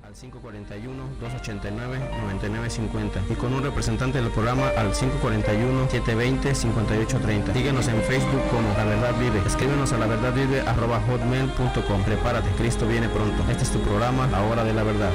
al 541-289-9950 y con un representante del programa al 541-720-5830. Síguenos en Facebook como La Verdad Vive. Escríbenos a laverdadvive@hotmail.com. Prepárate, Cristo viene pronto. Este es tu programa, La Hora de la Verdad.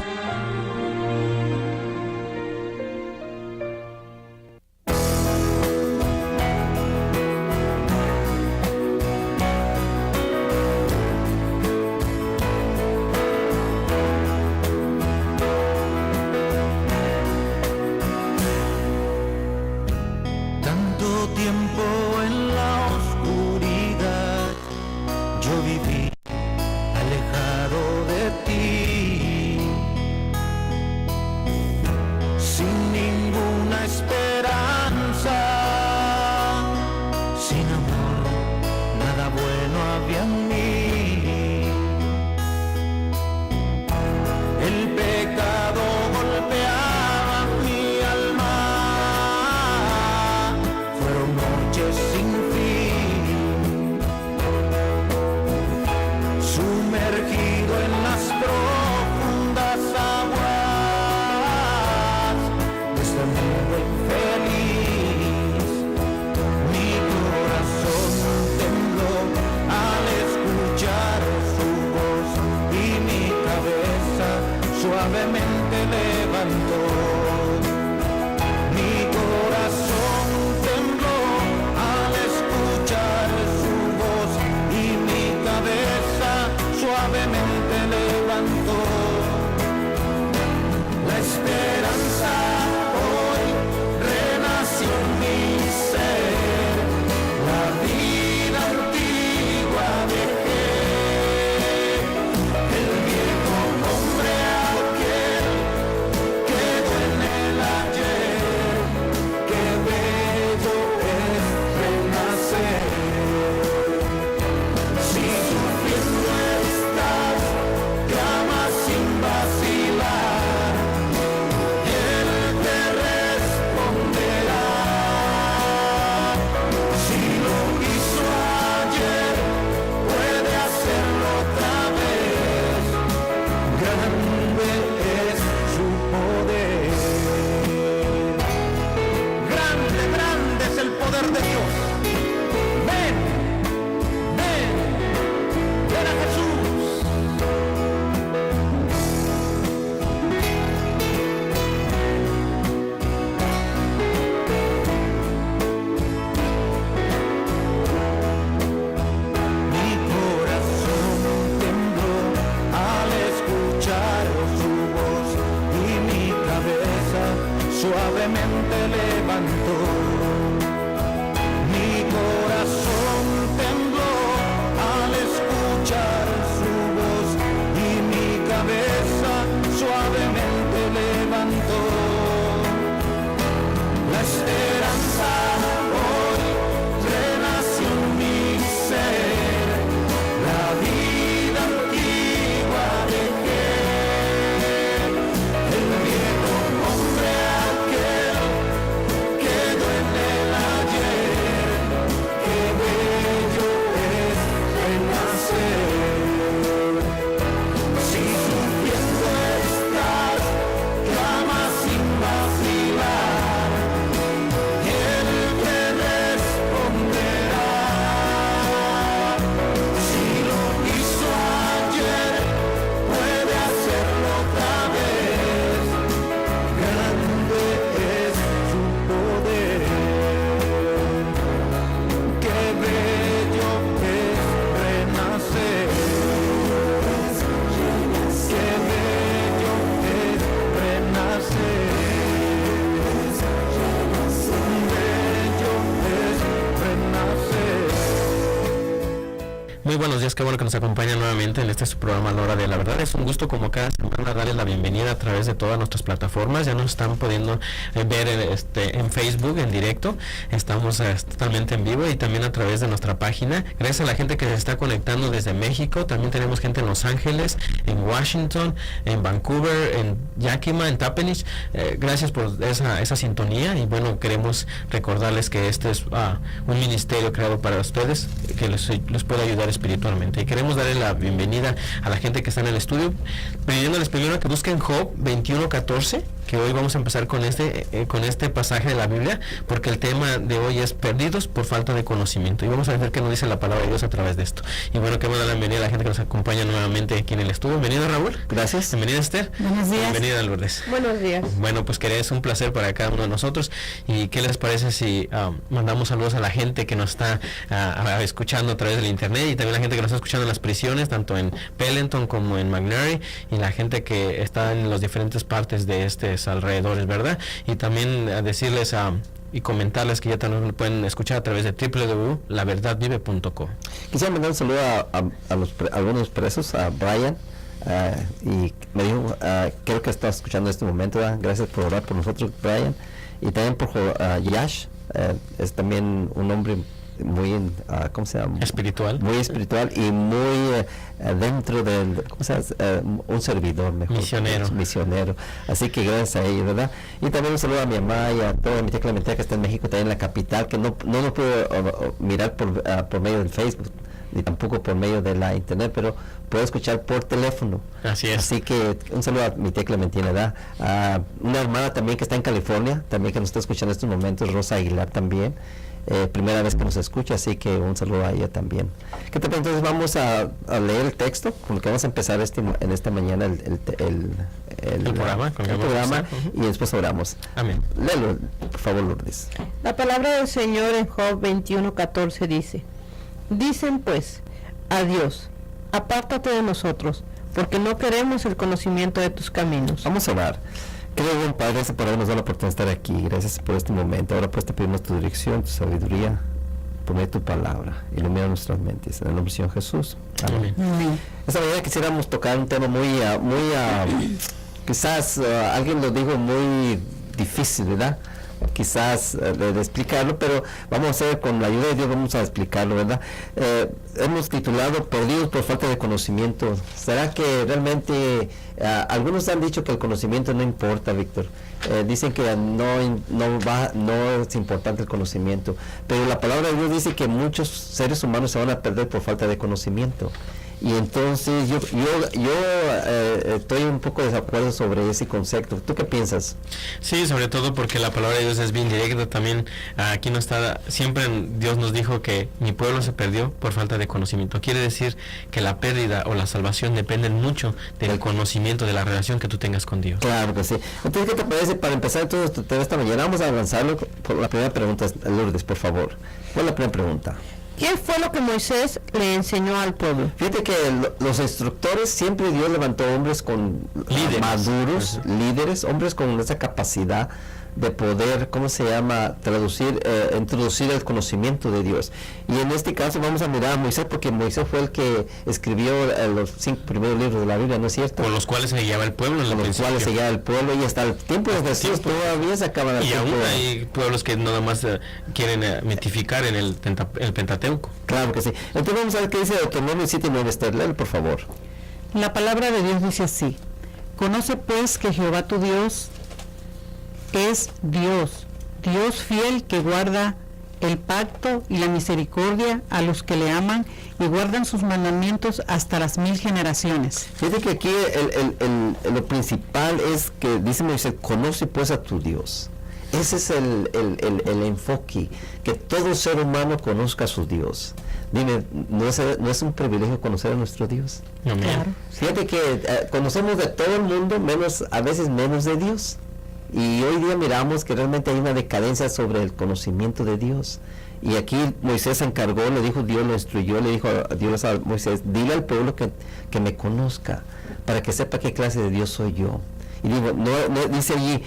Muy buenos días, qué bueno que nos acompañan nuevamente en este su programa La Hora de la Verdad. Es un gusto como cada semana darles la bienvenida a través de todas nuestras plataformas. Ya nos están pudiendo ver en Facebook en directo, estamos totalmente en vivo y también a través de nuestra página. Gracias a la gente que se está conectando desde México, también tenemos gente en Los Ángeles, en Washington, en Vancouver, en Yakima, en Tappanich. Gracias por esa sintonía y bueno, queremos recordarles que este es un ministerio creado para ustedes que les puede ayudar espiritualmente. exactamente. Y queremos darle la bienvenida a la gente que está en el estudio, pidiéndoles primero que busquen Job 21:14, que hoy vamos a empezar con este pasaje de la Biblia, porque el tema de hoy es perdidos por falta de conocimiento. Y vamos a ver qué nos dice la palabra de Dios a través de esto. Y bueno, queremos dar la bienvenida a la gente que nos acompaña nuevamente aquí en el estudio. Bienvenido, Raúl. Gracias. Bienvenida, Esther. Buenos días. Bienvenida, Lourdes. Buenos días. Bueno, pues es un placer para cada uno de nosotros. ¿Y qué les parece si mandamos saludos a la gente que nos está escuchando a través del internet, y también la gente que nos está escuchando en las prisiones, tanto en Pellenton como en McNary, y la gente que está en las diferentes partes de estos alrededores, ¿verdad? Y también decirles y comentarles que ya también lo pueden escuchar a través de www.laverdadvive.co. Quisiera mandar un saludo a algunos presos, a Brian, y me dijo, creo que está escuchando en este momento, ¿verdad? Gracias por orar por nosotros, Brian, y también por Yash, es también un hombre muy ¿cómo se llama? Espiritual. Muy espiritual y muy dentro del, ¿cómo se llama? Un servidor mejor. Misionero. Así que gracias a ellos, ¿verdad? Y también un saludo a mi mamá y a toda mi tía Clementina que está en México, también en la capital, que no nos puedo mirar por medio del Facebook, ni tampoco por medio de la internet, pero puedo escuchar por teléfono. Así es. Así que un saludo a mi tía Clementina, ¿verdad? Una hermana también que está en California, también que nos está escuchando en estos momentos, Rosa Aguilar también. Primera vez que nos escucha, así que un saludo a ella también. ¿Qué te parece? Entonces vamos a leer el texto con el que vamos a empezar en esta mañana el programa, y después oramos. Amén. Léelo, por favor, Lourdes. La palabra del Señor en Job 21:14 dice: dicen pues, adiós, apártate de nosotros, porque no queremos el conocimiento de tus caminos. Vamos a orar. Querido buen Padre, gracias por darnos la oportunidad de estar aquí. Gracias por este momento. Ahora pues te pedimos tu dirección, tu sabiduría, por medio de tu palabra. Ilumina nuestras mentes. En el nombre del Señor Jesús. Amén. Amén. Esta mañana quisiéramos tocar un tema muy quizás alguien lo dijo muy difícil, ¿verdad? Quizás de explicarlo, pero vamos a hacer, con la ayuda de Dios vamos a explicarlo, ¿verdad? Hemos titulado Perdidos por falta de conocimiento. ¿Será que realmente algunos han dicho que el conocimiento no importa, Víctor? Dicen que no es importante el conocimiento, pero la palabra de Dios dice que muchos seres humanos se van a perder por falta de conocimiento. Y entonces yo estoy un poco de desacuerdo sobre ese concepto. ¿Tú qué piensas? Sí, sobre todo porque la palabra de Dios es bien directa. También aquí no está, siempre Dios nos dijo que mi pueblo se perdió por falta de conocimiento. Quiere decir que la pérdida o la salvación dependen mucho del conocimiento, de la relación que tú tengas con Dios. Claro que sí. Entonces, ¿qué te parece? Para empezar entonces esta mañana vamos a avanzarlo por la primera pregunta. Lourdes, por favor. ¿Cuál es la primera pregunta? ¿Qué fue lo que Moisés le enseñó al pueblo? Fíjate que los instructores, siempre Dios levantó hombres con líderes, maduros, líderes, hombres con esa capacidad de poder, ¿cómo se llama?, introducir el conocimiento de Dios. Y en este caso vamos a mirar a Moisés, porque Moisés fue el que escribió los 5 primeros libros de la Biblia, ¿no es cierto? Con los cuales se guiaba el pueblo en el Con los cuales se guiaba el pueblo, y hasta el tiempo de Jesús todavía se acaba de... Y aún hay pueblos que nada más quieren mitificar en el Pentateuco. Claro que sí. Entonces vamos a ver qué dice Deuteronomio 7:9, Esther, léelo, por favor. La palabra de Dios dice así: conoce pues que Jehová tu Dios es Dios, Dios fiel, que guarda el pacto y la misericordia a los que le aman y guardan sus mandamientos hasta las 1000 generaciones. Fíjate que aquí lo principal es que dice Moisés: conoce pues a tu Dios. Ese es el enfoque, que todo ser humano conozca a su Dios. Dime, ¿no es un privilegio conocer a nuestro Dios? Amén. Claro. Fíjate que conocemos de todo el mundo, a veces menos de Dios. Y hoy día miramos que realmente hay una decadencia sobre el conocimiento de Dios. Y aquí Moisés se encargó, le dijo, Dios lo instruyó, le dijo a Dios a Moisés: dile al pueblo que me conozca, para que sepa qué clase de Dios soy yo. Y digo, no dice allí,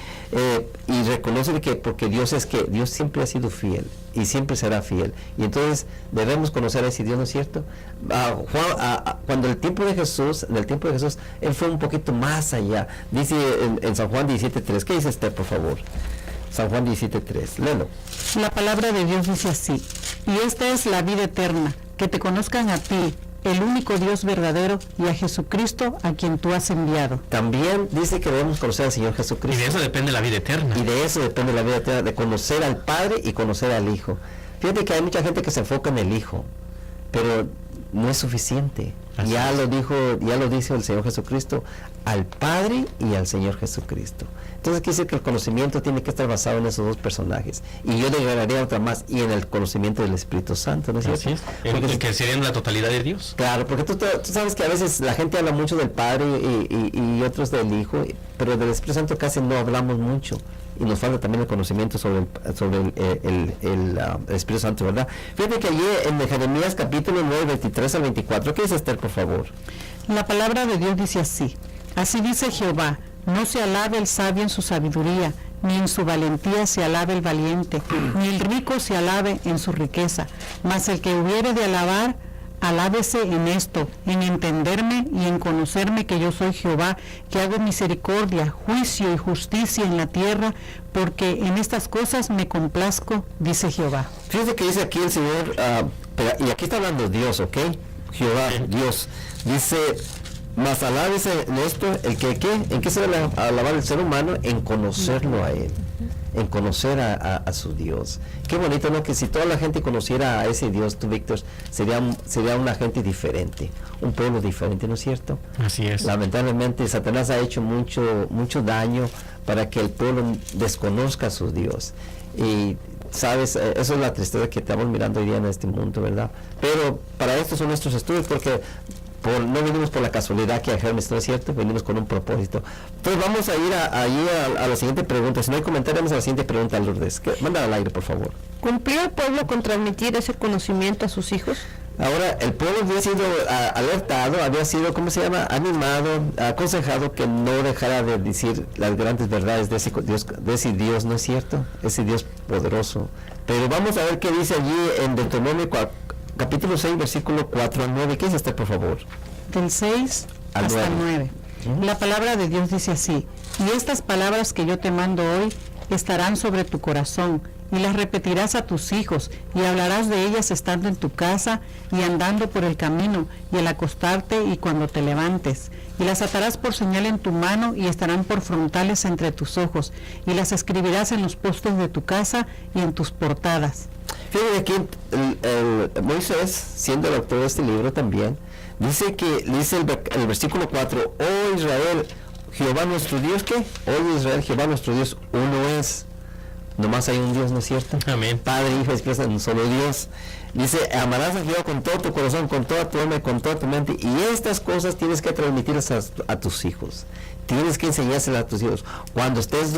y reconoce que porque Dios siempre ha sido fiel y siempre será fiel. Y entonces debemos conocer a ese Dios, ¿no es cierto? Cuando en el tiempo de Jesús, Él fue un poquito más allá. Dice en San Juan 17:3, ¿qué dice Esther, por favor? San Juan 17:3, léelo. La palabra de Dios dice así: y esta es la vida eterna, que te conozcan a ti, el único Dios verdadero, y a Jesucristo, a quien tú has enviado. También dice que debemos conocer al Señor Jesucristo. Y de eso depende la vida eterna. Y de eso depende la vida eterna, de conocer al Padre y conocer al Hijo. Fíjate que hay mucha gente que se enfoca en el Hijo, pero no es suficiente. Así Ya es. lo dice el Señor Jesucristo, al Padre y al Señor Jesucristo. Entonces quiere decir que el conocimiento tiene que estar basado en esos dos personajes. Y yo le agregaría otra más, y en el conocimiento del Espíritu Santo, ¿no es cierto? Así es. Porque Que serían la totalidad de Dios. claro, porque tú sabes que a veces la gente habla mucho del Padre y otros del Hijo, pero del Espíritu Santo casi no hablamos mucho. Y nos falta también el conocimiento sobre el Espíritu Santo, ¿verdad? Fíjate que allí en Jeremías capítulo 9, 23 al 24, ¿qué dice Esther, por favor? La palabra de Dios dice así: así dice Jehová, no se alabe el sabio en su sabiduría, ni en su valentía se alabe el valiente, ni el rico se alabe en su riqueza, mas el que hubiere de alabar, alábese en esto, en entenderme y en conocerme que yo soy Jehová, que hago misericordia, juicio y justicia en la tierra, porque en estas cosas me complazco, dice Jehová. Fíjate que dice aquí el Señor, y aquí está hablando Dios, ¿ok? Jehová, Dios, dice, mas alábese en esto, ¿en qué se va a alabar el ser humano? En conocerlo a Él, en conocer a su Dios. Qué bonito, ¿no? Que si toda la gente conociera a ese Dios, tú, Víctor, sería una gente diferente, un pueblo diferente, ¿no es cierto? Así es. Lamentablemente Satanás ha hecho mucho daño para que el pueblo desconozca a su Dios. Y sabes, eso es la tristeza que estamos mirando hoy día en este mundo, ¿verdad? Pero para esto son nuestros estudios, porque no venimos por la casualidad que a Hermes, ¿no es cierto? Venimos con un propósito. Entonces vamos a ir a la siguiente pregunta. Si no hay comentarios, vamos a la siguiente pregunta, Lourdes. Mándala al aire, por favor. ¿Cumplió el pueblo con transmitir ese conocimiento a sus hijos? Ahora, el pueblo había sido alertado, había sido, ¿cómo se llama? Animado, aconsejado que no dejara de decir las grandes verdades de ese Dios, ¿no es cierto? Ese Dios poderoso. Pero vamos a ver qué dice allí en Deuteronomio capítulo 6, versículo 4 al 9. ¿Qué dice usted, por favor? Del 6 Al hasta el 9. La palabra de Dios dice así: y estas palabras que yo te mando hoy estarán sobre tu corazón, y las repetirás a tus hijos, y hablarás de ellas estando en tu casa, y andando por el camino, y al acostarte y cuando te levantes, y las atarás por señal en tu mano, y estarán por frontales entre tus ojos, y las escribirás en los postes de tu casa y en tus portadas. Fíjate aquí, Moisés, siendo el autor de este libro también, dice el versículo 4, oh Israel, Jehová nuestro Dios, ¿qué? Oh Israel, Jehová nuestro Dios, uno es. Nomás hay un Dios, ¿no es cierto? Amén. Padre, Hijo y Espíritu Santo, un solo Dios. Dice, amarás a Jehová con todo tu corazón, con toda tu alma y con toda tu mente. Y estas cosas tienes que transmitirlas a tus hijos. Tienes que enseñárselas a tus hijos. Cuando estés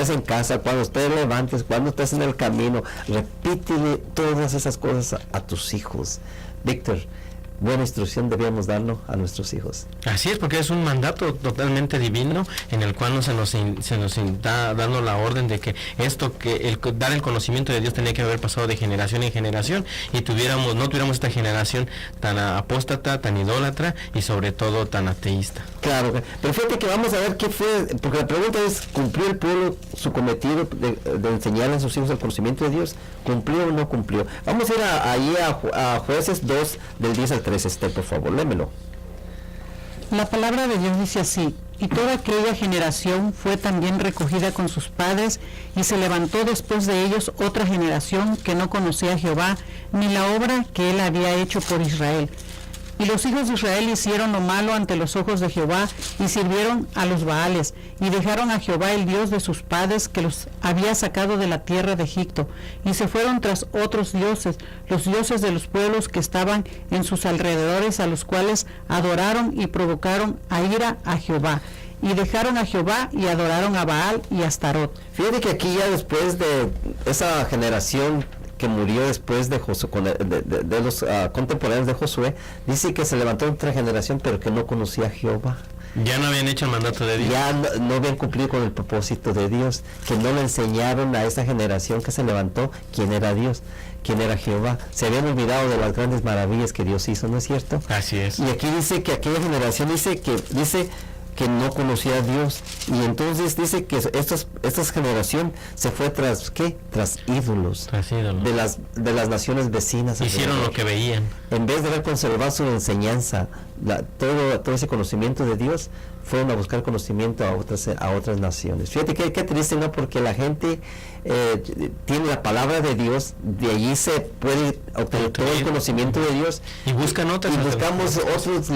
en casa, cuando te levantes, cuando estés en el camino, repítele todas esas cosas a tus hijos. Víctor, buena instrucción debíamos darnos a nuestros hijos. Así es, porque es un mandato totalmente divino en el cual se nos está dando la orden de que dar el conocimiento de Dios tenía que haber pasado de generación en generación y no tuviéramos esta generación tan apóstata, tan idólatra y sobre todo tan ateísta. Claro, pero fíjate que vamos a ver qué fue, porque la pregunta es, ¿cumplió el pueblo su cometido de enseñar a sus hijos el conocimiento de Dios? ¿Cumplió o no cumplió? Vamos a ir a Jueces 2, del 10 al 13, por favor, lémelo. La palabra de Dios dice así: y toda aquella generación fue también recogida con sus padres, y se levantó después de ellos otra generación que no conocía a Jehová, ni la obra que él había hecho por Israel. Y los hijos de Israel hicieron lo malo ante los ojos de Jehová, y sirvieron a los Baales, y dejaron a Jehová el Dios de sus padres, que los había sacado de la tierra de Egipto, y se fueron tras otros dioses, los dioses de los pueblos que estaban en sus alrededores, a los cuales adoraron y provocaron a ira a Jehová. Y dejaron a Jehová y adoraron a Baal y a Astarot. Fíjate que aquí ya después de esa generación que murió después de Josué, de los contemporáneos de Josué, dice que se levantó otra generación pero que no conocía a Jehová. Ya no habían hecho el mandato de Dios. Ya no habían cumplido con el propósito de Dios, que no le enseñaron a esa generación que se levantó quién era Dios, quién era Jehová. Se habían olvidado de las grandes maravillas que Dios hizo, ¿no es cierto? Así es. Y aquí dice que aquella generación dice que no conocía a Dios, y entonces dice que esta generación se fue tras ídolos, de las naciones vecinas. Hicieron lo que veían. En vez de haber conservado su enseñanza todo ese conocimiento de Dios, fueron a buscar conocimiento a otras naciones. Fíjate qué triste, ¿no? Porque la gente tiene la palabra de Dios, de allí se puede obtener todo el conocimiento de Dios, y buscan otras, y buscamos otros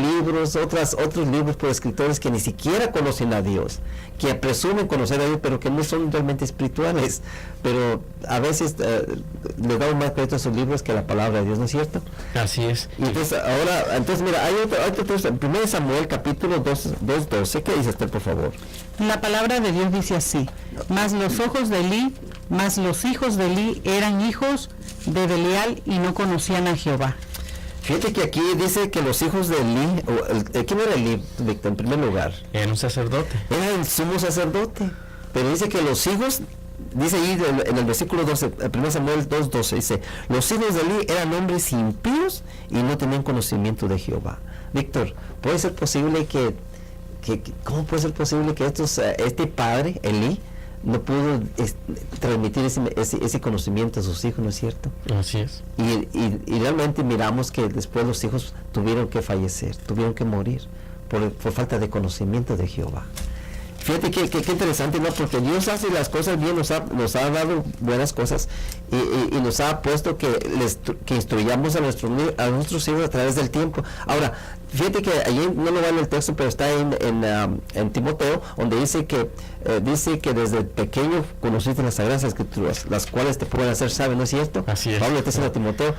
libros por escritores que ni siquiera conocen a Dios, que presumen conocer a Dios, pero que no son realmente espirituales. Pero a veces le damos más crédito a esos libros que a la palabra de Dios, ¿no es cierto? Así es. Y entonces mira, hay otro texto, en 1 Samuel capítulo 2:12, ¿qué dice Esther, por favor? La palabra de Dios dice así: mas los hijos de Elí eran hijos de Belial y no conocían a Jehová. Fíjate que aquí dice que los hijos de Elí, ¿quién era Elí, Víctor, en primer lugar? Era un sacerdote. Era el sumo sacerdote, pero dice que los hijos, dice ahí en el versículo 12, 1 Samuel 2:12, dice, los hijos de Elí eran hombres impíos y no tenían conocimiento de Jehová. Víctor, ¿puede ser posible cómo puede ser posible que este padre, Elí, no pudo transmitir ese conocimiento a sus hijos, ¿no es cierto? Así es. Y realmente miramos que después los hijos tuvieron que fallecer, tuvieron que morir por falta de conocimiento de Jehová. Fíjate que interesante, ¿no? Porque Dios hace las cosas bien, nos ha dado buenas cosas y nos ha puesto que instruyamos a nuestros hijos a través del tiempo. Ahora, fíjate que allí no lo va en el texto, pero está en Timoteo, donde dice que desde pequeño conociste las Sagradas Escrituras, las cuales te pueden hacer sabio, ¿no es cierto? Así es. Pablo está diciendo a Timoteo.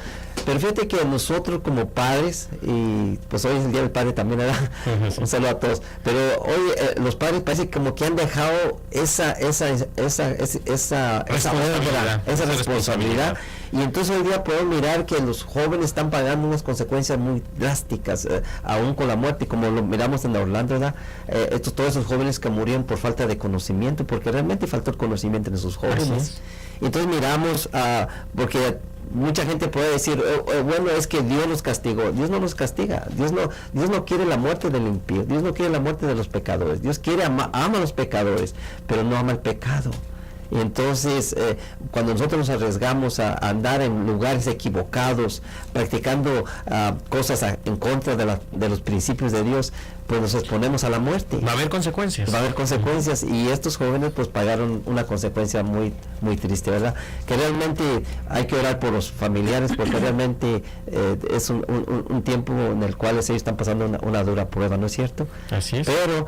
Pero fíjate que nosotros como padres, y pues hoy es el Día del Padre también, ¿verdad? Sí. Un saludo a todos. Pero hoy los padres parece como que han dejado esa responsabilidad. Y entonces hoy día podemos mirar que los jóvenes están pagando unas consecuencias muy drásticas, aún con la muerte, como lo miramos en Orlando, ¿verdad? Todos esos jóvenes que murieron por falta de conocimiento, porque realmente faltó el conocimiento en esos jóvenes. Y entonces miramos, porque mucha gente puede decir, bueno, es que Dios nos castigó. Dios no nos castiga. Dios no quiere la muerte del impío. Dios no quiere la muerte de los pecadores. Dios ama a los pecadores, pero no ama el pecado. Y entonces, cuando nosotros nos arriesgamos a andar en lugares equivocados, practicando cosas en contra de los principios de Dios, pues nos exponemos a la muerte. Va a haber consecuencias. Va a haber consecuencias, y estos jóvenes pues pagaron una consecuencia muy, muy triste, ¿verdad? Que realmente hay que orar por los familiares, porque realmente es un tiempo en el cual ellos están pasando una dura prueba, ¿no es cierto? Así es. Pero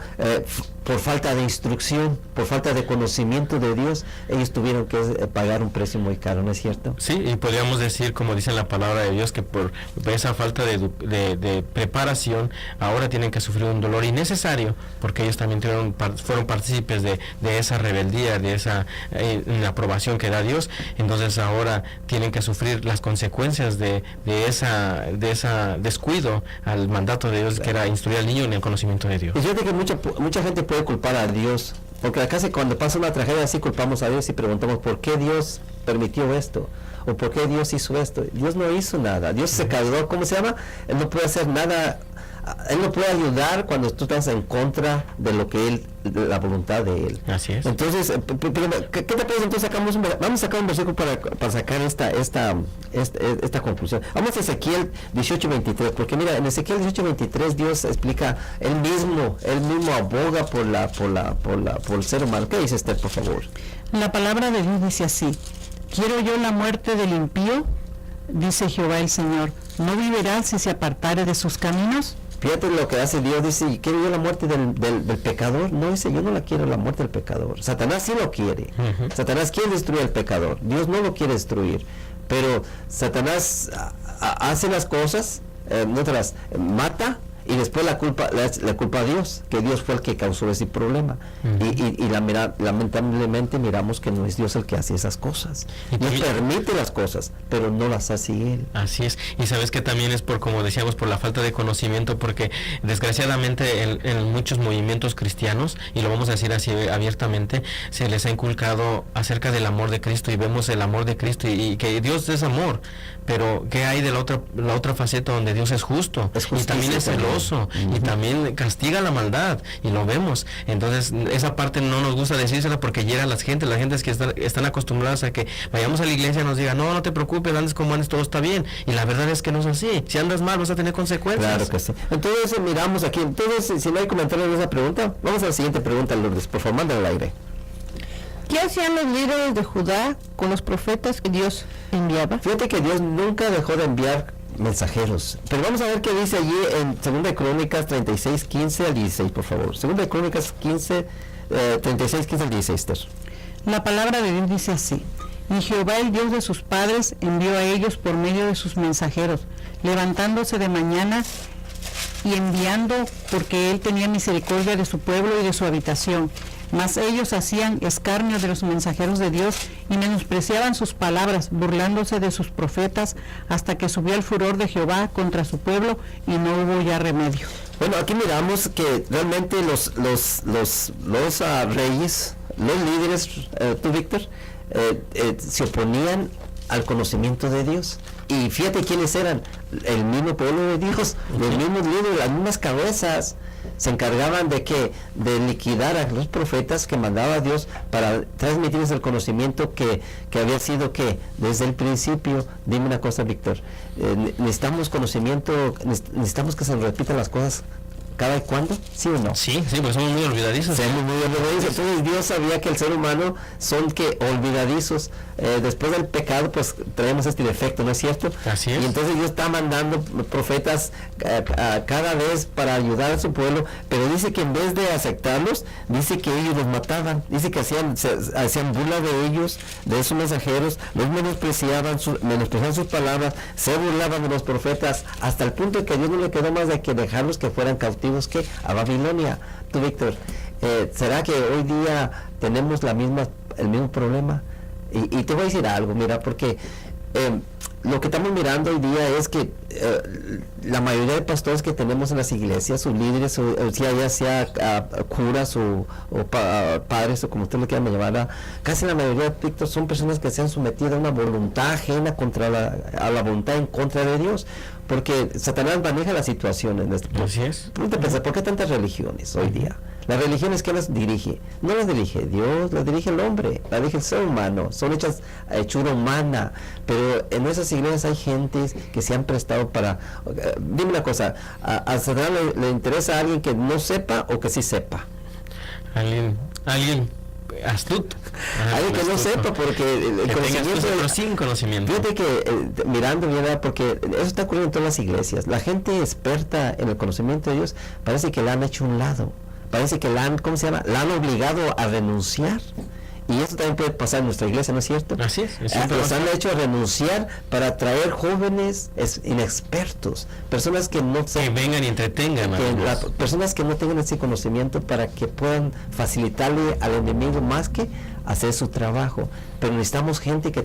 por falta de instrucción, por falta de conocimiento de Dios, ellos tuvieron que pagar un precio muy caro, ¿no es cierto? Sí, y podríamos decir, como dice la palabra de Dios, que por esa falta de preparación, ahora tienen que sufrir un dolor innecesario, porque ellos también fueron partícipes de esa rebeldía, de esa inaprobación que da Dios. Entonces ahora tienen que sufrir las consecuencias de esa descuido al mandato de Dios, que era instruir al niño en el conocimiento de Dios. Y fíjate que mucha gente puede culpar a Dios, porque acá cuando pasa una tragedia así culpamos a Dios y preguntamos por qué Dios permitió esto, o por qué Dios hizo esto. Dios no hizo nada. Dios se quedó, ¿cómo se llama? Él no puede hacer nada. Él no puede ayudar cuando tú estás en contra de lo que de la voluntad de Él. Así es. Entonces, ¿qué te parece? Entonces vamos a sacar un versículo para sacar esta conclusión. Vamos a Ezequiel 18:23, porque mira, en Ezequiel 18:23 Dios explica, él mismo aboga por el ser humano. ¿Qué dice Esther, por favor? La palabra de Dios dice así: ¿quiero yo la muerte del impío? Dice Jehová el Señor, ¿no vivirá si se apartare de sus caminos? Fíjate lo que hace Dios, dice, ¿quiero yo la muerte del pecador? No, dice, yo no la quiero, la muerte del pecador. Satanás sí lo quiere. Satanás quiere destruir al pecador. Dios no lo quiere destruir. Pero Satanás hace las cosas, no te las mata, y después la culpa a Dios, que Dios fue el que causó ese problema. Y lamentablemente miramos que no es Dios el que hace esas cosas. Dios permite las cosas, pero no las hace Él. Así es. Y sabes que también es como decíamos, por la falta de conocimiento, porque desgraciadamente en muchos movimientos cristianos, y lo vamos a decir así abiertamente, se les ha inculcado acerca del amor de Cristo, y vemos el amor de Cristo y que Dios es amor, pero ¿qué hay de la otra faceta donde Dios es justo? Y también es celoso, celoso y también castiga la maldad, y lo vemos. Entonces esa parte no nos gusta decírsela porque llega a las gentes que están acostumbradas a que vayamos a la iglesia y nos digan, no te preocupes, andes como andes, todo está bien, y la verdad es que no es así. Si andas mal vas a tener consecuencias. Claro que sí. Entonces miramos aquí, entonces si no hay comentarios de esa pregunta, vamos a la siguiente pregunta, Lourdes, por favor, mándala al aire. ¿Qué hacían los líderes de Judá con los profetas que Dios enviaba? Fíjate que Dios nunca dejó de enviar mensajeros, pero vamos a ver qué dice allí en 2 Crónicas 36, 15 al 16, por favor. 2 Crónicas 36, 15 al 16, Ter. La palabra de Dios dice así: y Jehová, el Dios de sus padres, envió a ellos por medio de sus mensajeros, levantándose de mañana y enviando, porque él tenía misericordia de su pueblo y de su habitación. Mas ellos hacían escarnio de los mensajeros de Dios y menospreciaban sus palabras, burlándose de sus profetas, hasta que subió el furor de Jehová contra su pueblo y no hubo ya remedio. Bueno, aquí miramos que realmente los reyes, los líderes, tú, Víctor, se oponían al conocimiento de Dios. Y fíjate quiénes eran: el mismo pueblo de Dios, los mismos líderes, las mismas cabezas. Se encargaban de liquidar a los profetas que mandaba Dios para transmitirles el conocimiento que había sido que desde el principio. Dime una cosa, Víctor, necesitamos conocimiento, necesitamos que se nos repitan las cosas cada y cuándo, ¿sí o no? Sí, pues somos muy olvidadizos. Somos muy olvidadizos. Entonces Dios sabía que el ser humano son olvidadizos. Después del pecado, pues traemos este defecto, ¿no es cierto? Así es. Y entonces Dios está mandando profetas cada vez para ayudar a su pueblo, pero dice que en vez de aceptarlos, dice que ellos los mataban, dice que hacían burla de ellos, de esos mensajeros, los menospreciaban sus palabras, se burlaban de los profetas, hasta el punto de que a Dios no le quedó más de que dejarlos que fueran cautivos a Babilonia. Tú, Víctor, ¿será que hoy día tenemos el mismo problema? Y te voy a decir algo, mira, porque lo que estamos mirando hoy día es que la mayoría de pastores que tenemos en las iglesias, sus líderes, ya sea curas o padres, o como usted lo quiera llamar, casi la mayoría, Víctor, son personas que se han sometido a una voluntad ajena a la voluntad en contra de Dios, porque Satanás maneja las situaciones. Así es. Ponte a pensar, ¿por qué tantas religiones hoy día? Las religiones, ¿quién las dirige? No las dirige Dios, las dirige el hombre, las dirige el ser humano, son hechas a hechura humana, pero en esas iglesias hay gentes que se han prestado para... dime una cosa, ¿a Satanás le interesa a alguien que no sepa o que sí sepa? Alguien astuto. Alguien que no sepa, porque el conocimiento... pero sin conocimiento. Fíjate que, mirando, mira, porque eso está ocurriendo en todas las iglesias. La gente experta en el conocimiento de Dios parece que la han hecho a un lado. Parece que la han obligado a renunciar. Y eso también puede pasar en nuestra iglesia, ¿no es cierto? Así es. Los han hecho renunciar para traer jóvenes inexpertos, personas que no que vengan y entretengan, personas que no tengan ese conocimiento para que puedan facilitarle al enemigo más que hacer su trabajo. Pero necesitamos gente que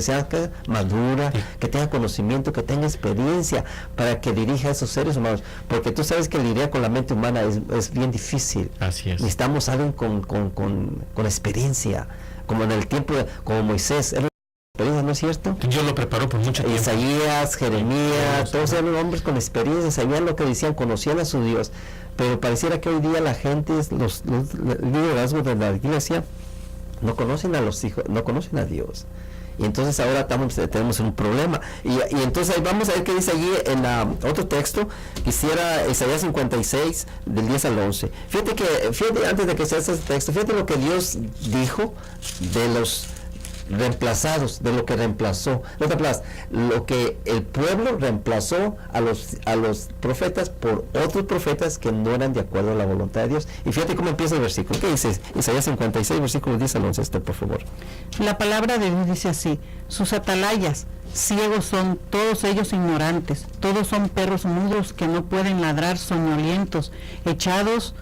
sea madura, que tenga conocimiento, que tenga experiencia para que dirija a esos seres humanos, porque tú sabes que lidiar con la mente humana es bien difícil. Así es. Necesitamos alguien con experiencia, como en el tiempo como Moisés, ¿no es cierto? Dios lo preparó por mucho tiempo. Isaías, Jeremías, todos eran hombres con experiencia, sabían lo que decían, conocían a su Dios, pero pareciera que hoy día la gente, los liderazgos de la iglesia, no conocen a los hijos, no conocen a Dios. Y entonces ahora tenemos un problema. Y entonces vamos a ver qué dice allí en otro texto. Quisiera Isaías 56, del 10 al 11. Fíjate, antes de que sea ese texto, fíjate lo que Dios dijo de los reemplazados, de lo que reemplazó, lo que el pueblo reemplazó a los profetas por otros profetas que no eran de acuerdo a la voluntad de Dios. Y fíjate cómo empieza el versículo. ¿Qué dice? Isaías 56, versículos 10 al 11, por favor. La palabra de Dios dice así: sus atalayas ciegos son, todos ellos ignorantes, todos son perros mudos que no pueden ladrar, soñolientos, echados,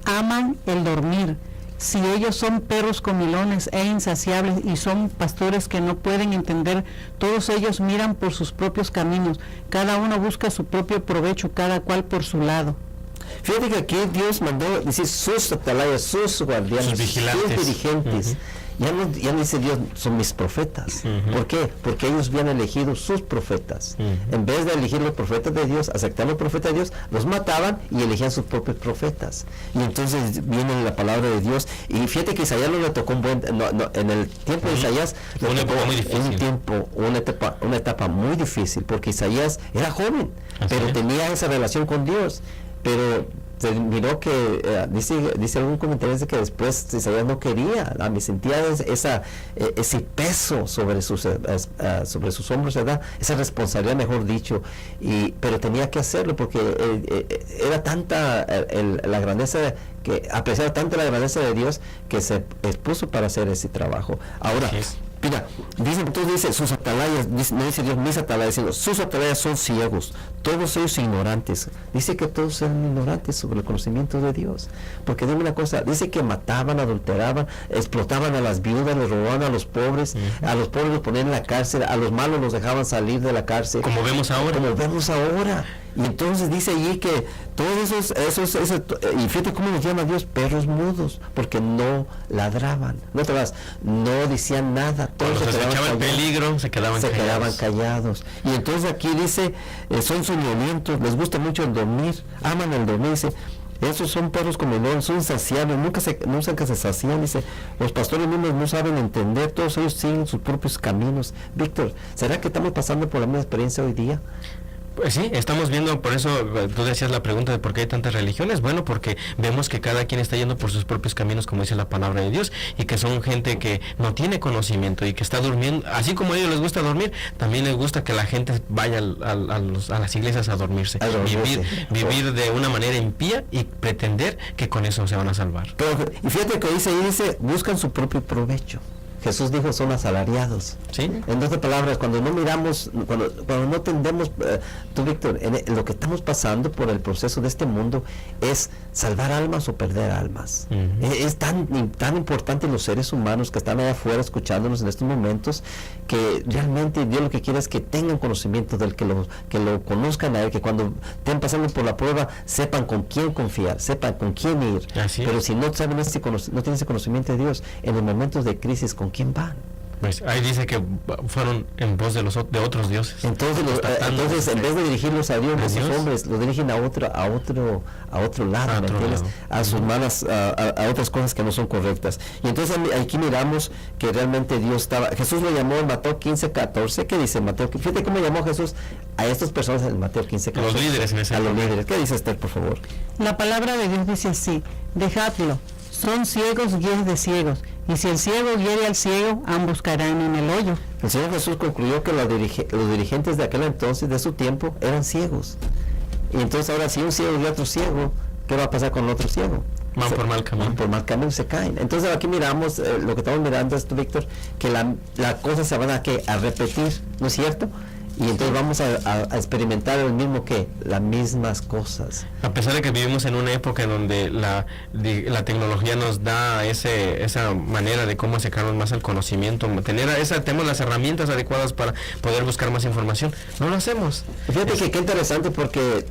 aman el dormir. Si ellos son perros comilones e insaciables y son pastores que no pueden entender, todos ellos miran por sus propios caminos, cada uno busca su propio provecho, cada cual por su lado. Fíjate que aquí Dios mandó decir sus atalayas, sus guardianes, sus vigilantes, sus dirigentes. ya no dice Dios, son mis profetas. ¿Por qué? Porque ellos habían elegido sus profetas. En vez de elegir los profetas de Dios, aceptar los profetas de Dios, los mataban y elegían sus propios profetas. Y entonces viene la palabra de Dios. Y fíjate que Isaías no le tocó en el tiempo de Isaías, le una tocó época muy difícil. una etapa muy difícil, porque Isaías era joven, pero tenía esa relación con Dios. Pero se miró que dice algún comentario que después Isaías no quería, sentía ese peso sobre sus hombros, ¿verdad? Esa responsabilidad, mejor dicho, pero tenía que hacerlo porque era tanta la grandeza, que apreciaba tanto la grandeza de Dios, que se expuso para hacer ese trabajo. Ahora, mira, dice sus atalayas, no dice Dios mis atalayas, sino sus atalayas son ciegos, todos ellos ignorantes. Dice que todos eran ignorantes sobre el conocimiento de Dios. Porque dime una cosa, dice que mataban, adulteraban, explotaban a las viudas, les robaban a los pobres los ponían en la cárcel, a los malos los dejaban salir de la cárcel. Como vemos ahora. Y entonces dice allí que todos esos y fíjate cómo nos llama Dios, perros mudos, porque no ladraban, no decían nada, todos se escuchaban peligro, se quedaban callados. Y entonces aquí dice, son soñolientos, les gusta mucho el dormir, aman el dormir, dice, esos son perros como no, son insaciables, nunca se sacian, dice, los pastores mismos no saben entender, todos ellos siguen sus propios caminos. Víctor, ¿será que estamos pasando por la misma experiencia hoy día? Pues sí, estamos viendo, por eso tú decías la pregunta de por qué hay tantas religiones. Bueno, porque vemos que cada quien está yendo por sus propios caminos, como dice la palabra de Dios, y que son gente que no tiene conocimiento y que está durmiendo, así como a ellos les gusta dormir, también les gusta que la gente vaya a las iglesias a dormirse, vivir de una manera impía y pretender que con eso se van a salvar. Pero, y fíjate que dice, buscan su propio provecho. Jesús dijo, son asalariados. ¿Sí? En otras palabras, cuando no miramos, cuando no tendemos, tú Víctor, lo que estamos pasando por el proceso de este mundo es salvar almas o perder almas. Es tan importante los seres humanos que están allá afuera escuchándonos en estos momentos, que realmente Dios lo que quiere es que tengan conocimiento del que lo conozcan a Él, que cuando estén pasando por la prueba sepan con quién confiar, sepan con quién ir. Pero si no saben no tienen ese conocimiento de Dios, en los momentos de crisis, ¿con quién van? Pues ahí dice que fueron en pos de otros dioses. Entonces en vez de dirigirlos a Dios, esos hombres los dirigen a otro lado, ¿me entiendes? A sus malas, a otras cosas que no son correctas. Y entonces aquí miramos que realmente Jesús lo llamó en Mateo 15:14. ¿Qué dice Mateo? Fíjate cómo llamó Jesús a estas personas en Mateo 15:14. Los líderes en ese los líderes. ¿Qué dice Esther, por favor? La palabra de Dios dice así: dejadlo, son ciegos guías de ciegos, y si el ciego hiere al ciego, ambos caerán en el hoyo. El Señor Jesús concluyó que los dirigentes de aquel entonces, de su tiempo, eran ciegos. Y entonces ahora, si un ciego y otro ciego, ¿qué va a pasar con el otro ciego? Van por mal camino. Por mal camino se caen. Entonces aquí miramos, lo que estamos mirando es, Víctor, que la cosa se van a repetir, ¿no es cierto? Y entonces vamos a experimentar las mismas cosas. A pesar de que vivimos en una época en donde la tecnología nos da esa manera de cómo acercarnos más al conocimiento, tenemos las herramientas adecuadas para poder buscar más información, no lo hacemos. Fíjate que qué interesante, porque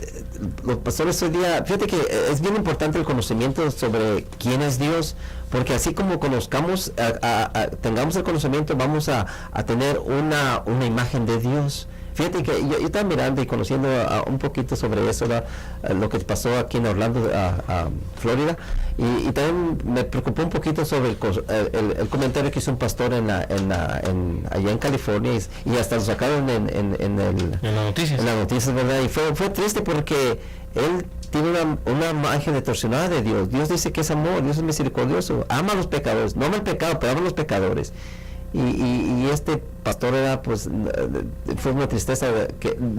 los pastores hoy día, fíjate que es bien importante el conocimiento sobre quién es Dios, porque así como conozcamos, tengamos el conocimiento, vamos a tener una imagen de Dios. Fíjate que yo estaba mirando y conociendo un poquito sobre eso, lo que pasó aquí en Orlando, Florida, y también me preocupó un poquito sobre el comentario que hizo un pastor allá en California, y hasta lo sacaron en las noticias, ¿verdad? Y fue triste porque él tiene una imagen distorsionada de Dios. Dios dice que es amor, Dios es misericordioso, ama a los pecadores, no ama el pecado, pero ama a los pecadores. Y este pastor fue una tristeza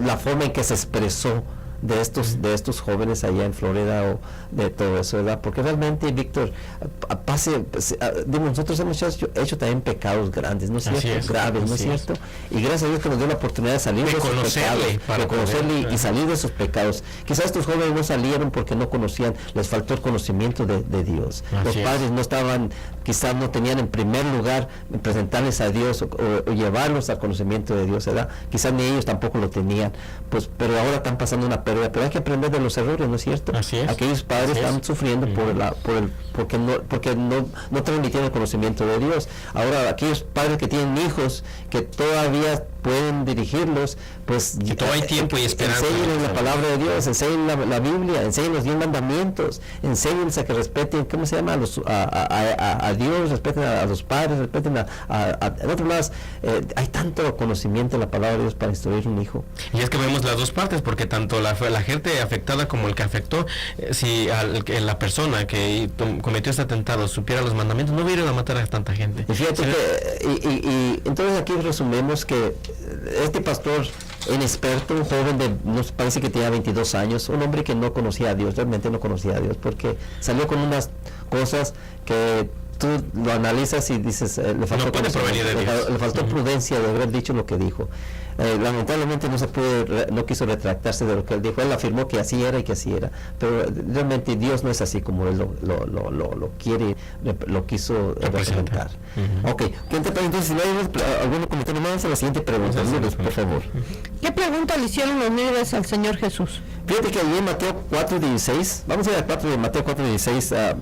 la forma en que se expresó de estos jóvenes allá en Florida, o de todo eso, ¿verdad? Porque realmente, Víctor, nosotros hemos hecho también pecados grandes, ¿no es cierto? Graves, ¿no es cierto? Y gracias a Dios que nos dio la oportunidad de salir de esos pecados, de conocerle y salir de esos pecados. Quizás estos jóvenes no salieron porque no conocían, les faltó el conocimiento de Dios. Los padres quizás no tenían en primer lugar presentarles a Dios o llevarlos al conocimiento de Dios, ¿verdad? Quizás ni ellos tampoco lo tenían, pero ahora están pasando una pérdida pérdida, pero hay que aprender de los errores, ¿no es cierto? Así es. Aquellos padres Así es. están sufriendo porque no transmitieron el conocimiento de Dios. Ahora, aquellos padres que tienen hijos que todavía pueden dirigirlos, pues que todavía hay tiempo y esperanza. Enséñenles la palabra de Dios, enséñenles la Biblia, enséñenles los 10 mandamientos, enséñenles a que respeten, ¿cómo se llama? A Dios, respeten a los padres, respeten en otros lados. Hay tanto conocimiento en la palabra de Dios para instruir un hijo. Y es que vemos las dos partes, porque tanto la gente afectada como el que afectó, si la persona que cometió este atentado supiera los mandamientos, no hubiera ido a matar a tanta gente. Y fíjate y entonces aquí resumimos que este pastor inexperto, un joven nos parece que tenía 22 años, un hombre que no conocía a Dios, realmente no conocía a Dios, porque salió con unas cosas que tú lo analizas y dices, le faltó, le faltó prudencia de haber dicho lo que dijo. Lamentablemente no quiso retractarse de lo que él dijo. Él afirmó que así era y que así era, pero realmente Dios no es así como él lo quiere, lo quiso representar. Ok, entonces si no hay algún comentario más, a la siguiente pregunta, por favor. ¿Qué pregunta le hicieron los líderes al Señor Jesús? Fíjate que ahí en Mateo 4:16, vamos a ir a Mateo 4:16,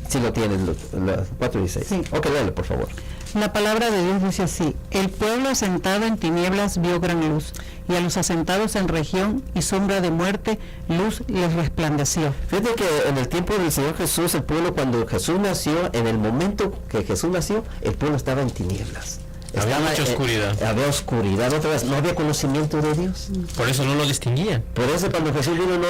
si lo tienes, 4:16. Sí. Ok, dale, por favor. La palabra de Dios dice así: el pueblo asentado en tinieblas vio gran luz, y a los asentados en región y sombra de muerte, luz les resplandeció. Fíjate que en el tiempo del Señor Jesús, el pueblo, cuando Jesús nació, en el momento que Jesús nació, el pueblo estaba en tinieblas. Había mucha oscuridad. Había oscuridad, otra vez, no había conocimiento de Dios. Por eso no lo distinguían. Por eso cuando Jesús vino no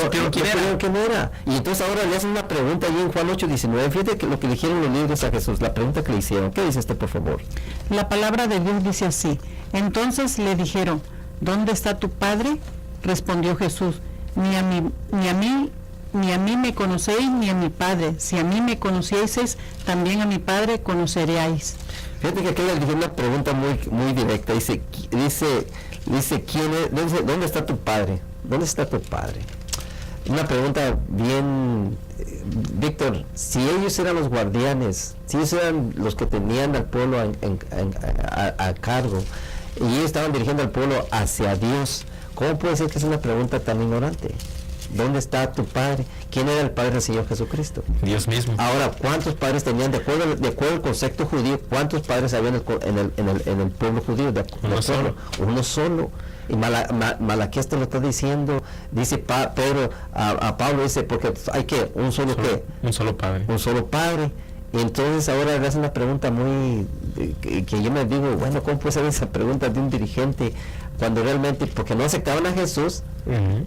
supieron quién era. Y entonces ahora le hacen una pregunta allí en Juan 8:19. Fíjate que lo que le dijeron los líderes a Jesús, la pregunta que le hicieron. ¿Qué dice por favor? La palabra de Dios dice así: entonces le dijeron, ¿dónde está tu Padre? Respondió Jesús, ni a mí me conocéis, ni a mi Padre. Si a mí me conocieseis, también a mi Padre conoceríais. Fíjate que aquí le dije una pregunta muy directa. Dice ¿quién es? ¿Dónde está tu Padre? ¿Dónde está tu Padre? Una pregunta bien, Víctor, si ellos eran los guardianes, si ellos eran los que tenían al pueblo a cargo, y ellos estaban dirigiendo al pueblo hacia Dios, ¿cómo puede ser que es una pregunta tan ignorante? ¿Dónde está tu Padre? ¿Quién era el Padre del Señor Jesucristo? Dios mismo. Ahora, ¿cuántos padres tenían, de acuerdo al concepto judío, cuántos padres había en el pueblo judío? Uno solo. Y Malaquías te lo está diciendo, dice Pedro a Pablo, dice, porque hay que un solo padre. Un solo padre. Y entonces ahora le hace una pregunta que yo me digo, bueno, ¿cómo puede ser esa pregunta de un dirigente cuando realmente, porque no aceptaban a Jesús,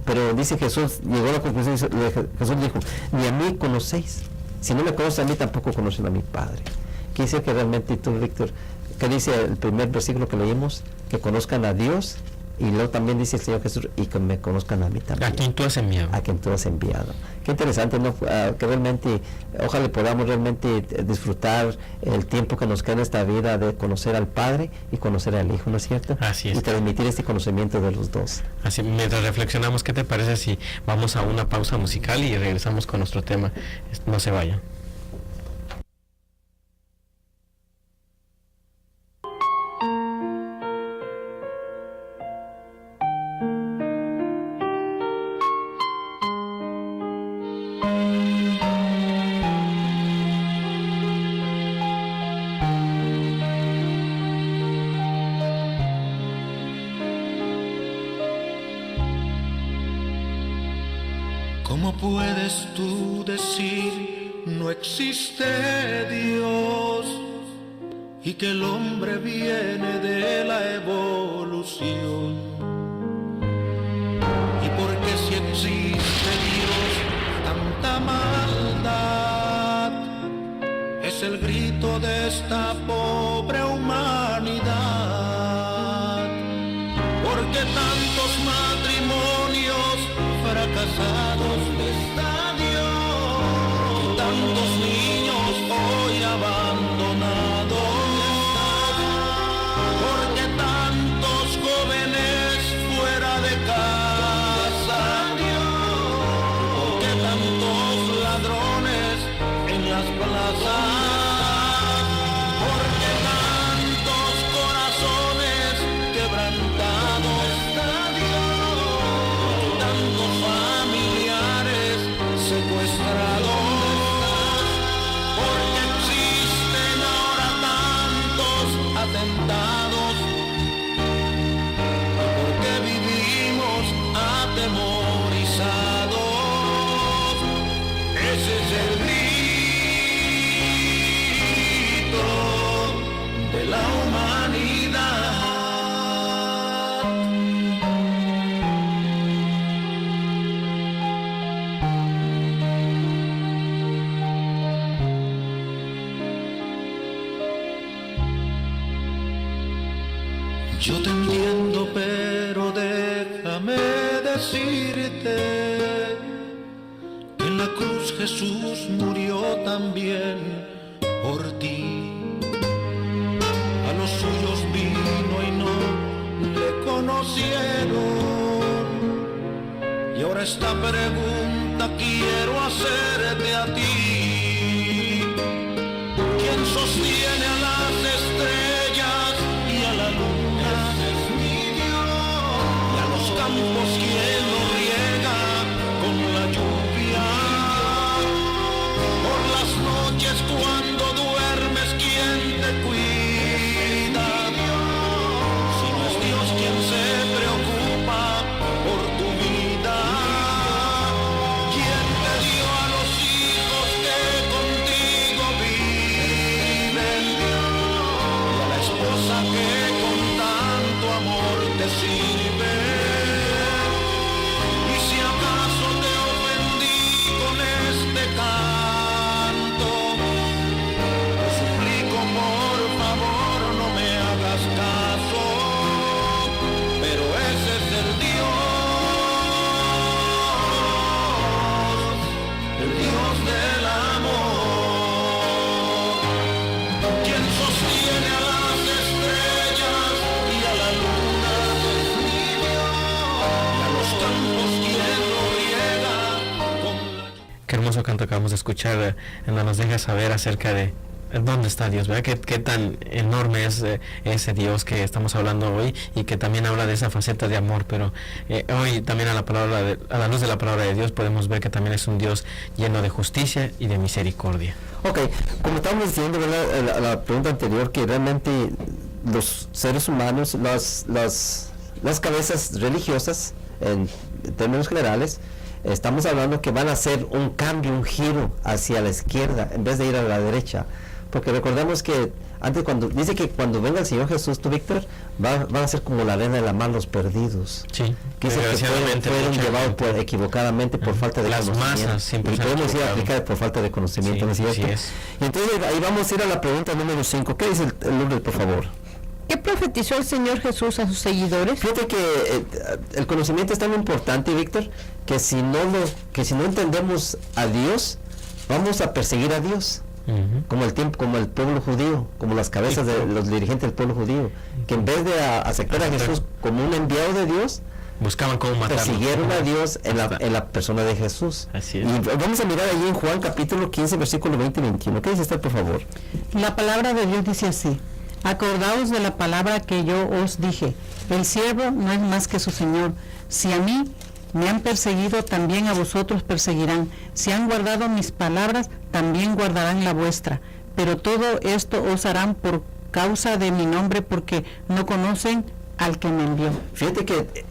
pero dice Jesús, llegó a la conclusión, Jesús dijo, ni a mí conocéis, si no me conocen a mí tampoco conocen a mi Padre. Quiere decir que realmente tú, Víctor, que dice el primer versículo que leímos, que conozcan a Dios, y luego también dice el Señor Jesús, y que me conozcan a mí también. A quien tú has enviado. A quien tú has enviado. Qué interesante, ¿no? Que realmente, ojalá podamos realmente disfrutar el tiempo que nos queda en esta vida de conocer al Padre y conocer al Hijo, ¿no es cierto? Así es. Y transmitir este conocimiento de los dos. Así, mientras reflexionamos, ¿qué te parece si vamos a una pausa musical y regresamos con nuestro tema? No se vayan. ¿Cómo puedes tú decir no existe Dios y que el hombre viene de la evolución? ¿Y por qué si existe Dios tanta maldad? Es el grito de esta pobre humanidad. ¿Por qué tantos matrimonios fracasados está Dios? Y tantos niños hoy abandonados. ¿Por qué tantos jóvenes fuera de casa? ¿Por qué tantos ladrones en las plazas? ¿Por qué tanto Yo te entiendo, pero déjame decirte que en la cruz Jesús murió también por ti. A los suyos vino y no le conocieron. Y ahora esta pregunta quiero hacerte a ti. ¿Quién sostiene a las estrellas y a la luna? Ese es mi Dios. Y a los campos, ¿quién los riega con la lluvia? Por las noches cuando duermes, ¿quién te cuida? Si no es Dios quien se preocupa por tu vida. ¿Quién te dio a los hijos que contigo viven? Y a la esposa que con tanto amor te sirve. Y si acaso te ofendí con este canto, te suplico por favor no me hagas caso, pero ese es el Dios del amor. Quien sostiene a las estrellas y a la luna es mi Dios, y a los campos quien lo riega con la... Qué hermoso canto acabamos de escuchar, en donde nos deja saber acerca de dónde está Dios, ¿verdad? Qué tan enorme es ese Dios que estamos hablando hoy, y que también habla de esa faceta de amor, pero hoy también a la luz de la palabra de Dios podemos ver que también es un Dios lleno de justicia y de misericordia. Ok, como estábamos diciendo, ¿verdad? La pregunta anterior, que realmente los seres humanos, las cabezas religiosas, en términos generales, estamos hablando que van a hacer un cambio, un giro hacia la izquierda en vez de ir a la derecha. Porque recordemos que antes, cuando dice que cuando venga el Señor Jesús, tú, Víctor, van a ser como la arena de la mar los perdidos. Sí, Que dice que fueron llevados equivocadamente por falta de las conocimiento. masas siempre Y se han podemos ir a equivocado. aplicar por falta de conocimiento, Sí, ¿no es cierto? así es. Y entonces ahí vamos a ir a la pregunta número 5. ¿Qué dice el Lourdes, por favor? ¿Qué profetizó el Señor Jesús a sus seguidores? Fíjate que el conocimiento es tan importante, Víctor, que si no entendemos a Dios, vamos a perseguir a Dios. Como el pueblo judío, como las cabezas de los dirigentes del pueblo judío, que en vez de aceptar a Jesús como un enviado de Dios, buscaban cómo matarlo. persiguieron a Dios en la persona de Jesús. Así es. Y vamos a mirar allí en Juan capítulo 15, versículo 20 y 21. ¿Qué dice usted, por favor? La palabra de Dios dice así: acordaos de la palabra que yo os dije, el siervo no es más que su señor. Si a mí me han perseguido, también a vosotros perseguirán. Si han guardado mis palabras, también guardarán la vuestra. Pero todo esto os harán por causa de mi nombre, porque no conocen al que me envió. Fíjate que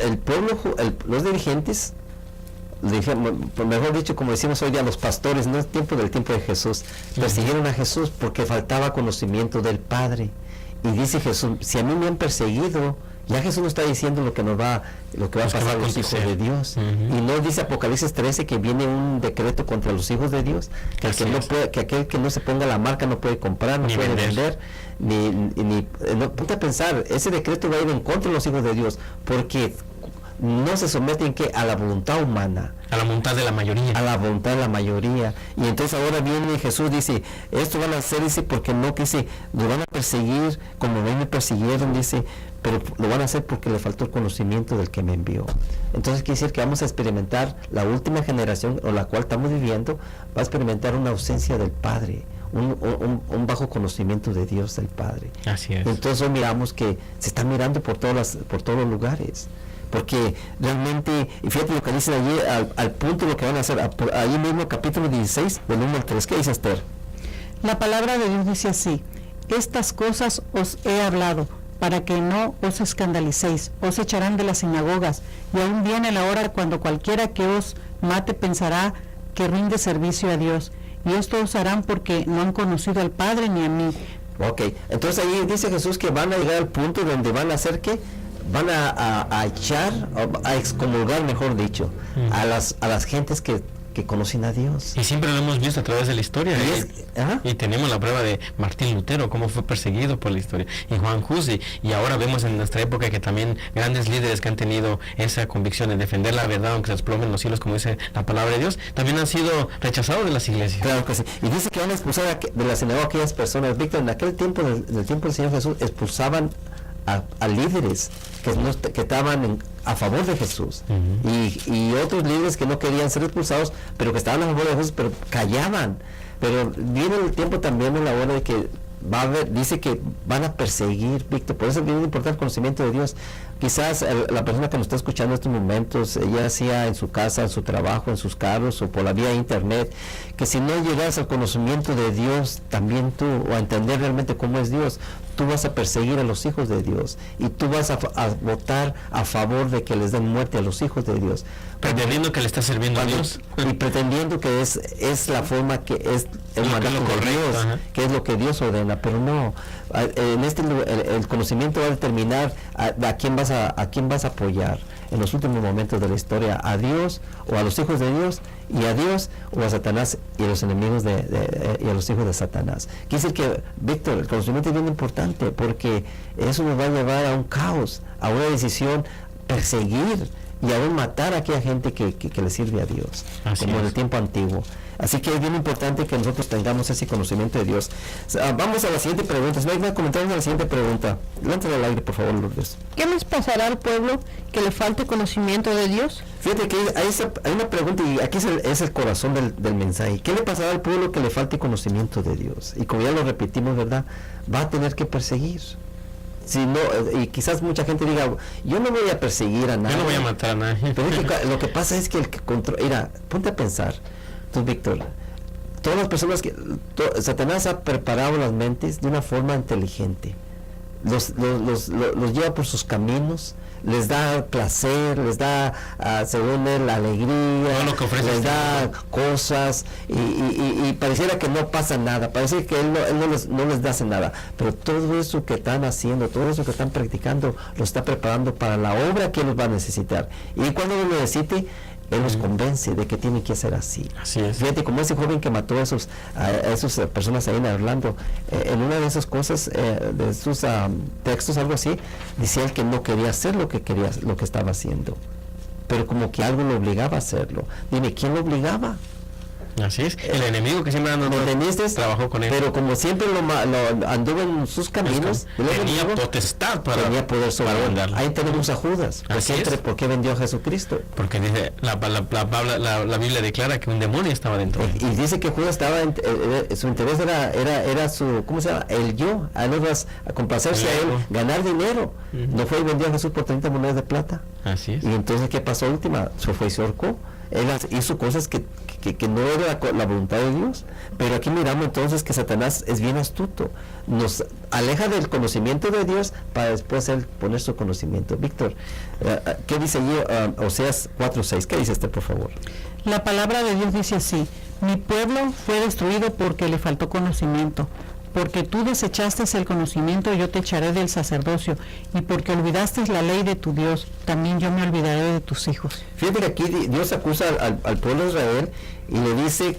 el pueblo, los dirigentes, mejor dicho, como decimos hoy día, los pastores, no es tiempo del tiempo de Jesús, persiguieron a Jesús porque faltaba conocimiento del Padre. Y dice Jesús, si a mí me han perseguido, ya Jesús nos está diciendo lo que va a pasar a los hijos de Dios. Y no dice Apocalipsis 13 que viene un decreto contra los hijos de Dios, que aquel que no se ponga la marca no puede comprar, no puede vender, ponte a pensar, ese decreto va a ir en contra de los hijos de Dios, porque no se someten a la voluntad humana, a la voluntad de la mayoría, y entonces ahora viene Jesús, dice, esto van a hacer, dice, porque no, que dice, lo van a perseguir como me persiguieron, dice, pero lo van a hacer porque le faltó el conocimiento del que me envió. Entonces quiere decir que vamos a experimentar, la última generación, o la cual estamos viviendo, va a experimentar una ausencia del Padre, un bajo conocimiento de Dios del Padre. Así es. Entonces hoy miramos que se está mirando por todos los lugares, porque realmente, y fíjate lo que dicen allí, al punto lo que van a hacer, allí mismo capítulo 16, del 1 al 3, ¿qué dice Esther? La palabra de Dios dice así: estas cosas os he hablado, para que no os escandalicéis, os echarán de las sinagogas, y aún viene la hora cuando cualquiera que os mate pensará que rinde servicio a Dios, y esto os harán porque no han conocido al Padre ni a mí. Ok, entonces ahí dice Jesús que van a llegar al punto donde van a hacer que van a echar, a excomulgar, mejor dicho, a las gentes que que conocen a Dios. Y siempre lo hemos visto a través de la historia. Ajá. Y tenemos la prueba de Martín Lutero, cómo fue perseguido por la historia. Y Juan Hus, y ahora vemos en nuestra época que también grandes líderes que han tenido esa convicción de defender la verdad, aunque se desplomen los cielos, como dice la palabra de Dios, también han sido rechazados de las iglesias. Claro que sí. Y dice que van a expulsar de la sinagoga a aquellas personas. Víctor, en aquel tiempo, en el tiempo del Señor Jesús, expulsaban a líderes que estaban a favor de Jesús. Y otros líderes que no querían ser expulsados, pero que estaban a favor de Jesús, pero callaban. Pero viene el tiempo también en la hora de que va a haber, dice que van a perseguir, Víctor. Por eso es bien importante el conocimiento de Dios. Quizás la persona que nos está escuchando en estos momentos, ya sea en su casa, en su trabajo, en sus carros o por la vía de internet, que si no llegas al conocimiento de Dios también tú, o a entender realmente cómo es Dios, tú vas a perseguir a los hijos de Dios y tú vas a votar a favor de que les den muerte a los hijos de Dios. Pretendiendo que le está sirviendo a Dios. Y pretendiendo que es la forma que es el mandato de Dios, que es lo que Dios ordena, pero no. En el conocimiento va a determinar a quién vas a apoyar en los últimos momentos de la historia, a Dios o a los hijos de Dios, y a Dios o a Satanás y a los enemigos y a los hijos de Satanás. Quiere decir que, Víctor, el conocimiento es bien importante porque eso nos va a llevar a un caos, a una decisión, perseguir y aún matar a aquella gente que le sirve a Dios, Así como en es. el tiempo antiguo. Así que es bien importante que nosotros tengamos ese conocimiento de Dios. Vamos a la siguiente pregunta. Si no hay más comentarios a la siguiente pregunta, lánzala al aire, por favor, Lourdes. ¿Qué les pasará al pueblo que le falte conocimiento de Dios? Fíjate que hay una pregunta, y aquí es el corazón del mensaje. ¿Qué le pasará al pueblo que le falte conocimiento de Dios? Y como ya lo repetimos, ¿verdad? Va a tener que perseguir. Si no, y quizás mucha gente diga, yo no voy a perseguir a nadie. Yo no voy a matar a nadie. Pero es que lo que pasa es que el que controla, mira, ponte a pensar, tú, Víctor, todas las personas Satanás ha preparado las mentes de una forma inteligente, los lleva por sus caminos, les da placer, les da, según él, alegría, Todo lo que ofrece les este da mundo. cosas, y pareciera que no pasa nada, parece que él no les hace nada, pero todo eso que están haciendo, todo eso que están practicando, lo está preparando para la obra que él los va a necesitar, y cuando lo necesite, él los convence de que tiene que ser así. Así es. Fíjate, como ese joven que mató a esas personas ahí en Orlando, en una de esas cosas, de sus textos, algo así, decía él que no quería hacer lo que estaba haciendo, pero como que algo lo obligaba a hacerlo. Dime, ¿quién lo obligaba? Así es. El enemigo que siempre ¿Me entendiste? trabajó con él. Pero como siempre lo anduvo en sus caminos, Tenía potestad para tenía poder sobre él. mandarlo. Ahí tenemos a Judas. Así es. ¿Por qué vendió a Jesucristo? Porque dice, la Biblia declara que un demonio estaba dentro de él. Y dice que Judas estaba su interés era su, ¿cómo se llama? El yo, a complacerse a él, ganar dinero. No fue y vendió a Jesús por 30 monedas de plata. Así es. Y entonces, ¿qué pasó última? Se fue y se ahorcó. Él hizo cosas que no era la voluntad de Dios. Pero aquí miramos entonces que Satanás es bien astuto. Nos aleja del conocimiento de Dios para después él poner su conocimiento. Víctor, ¿qué dice allí Oseas 4:6? ¿Qué dice por favor? La palabra de Dios dice así: mi pueblo fue destruido porque le faltó conocimiento. Porque tú desechaste el conocimiento, yo te echaré del sacerdocio, y porque olvidaste la ley de tu Dios, también yo me olvidaré de tus hijos. Fíjate que aquí Dios acusa al pueblo de Israel y le dice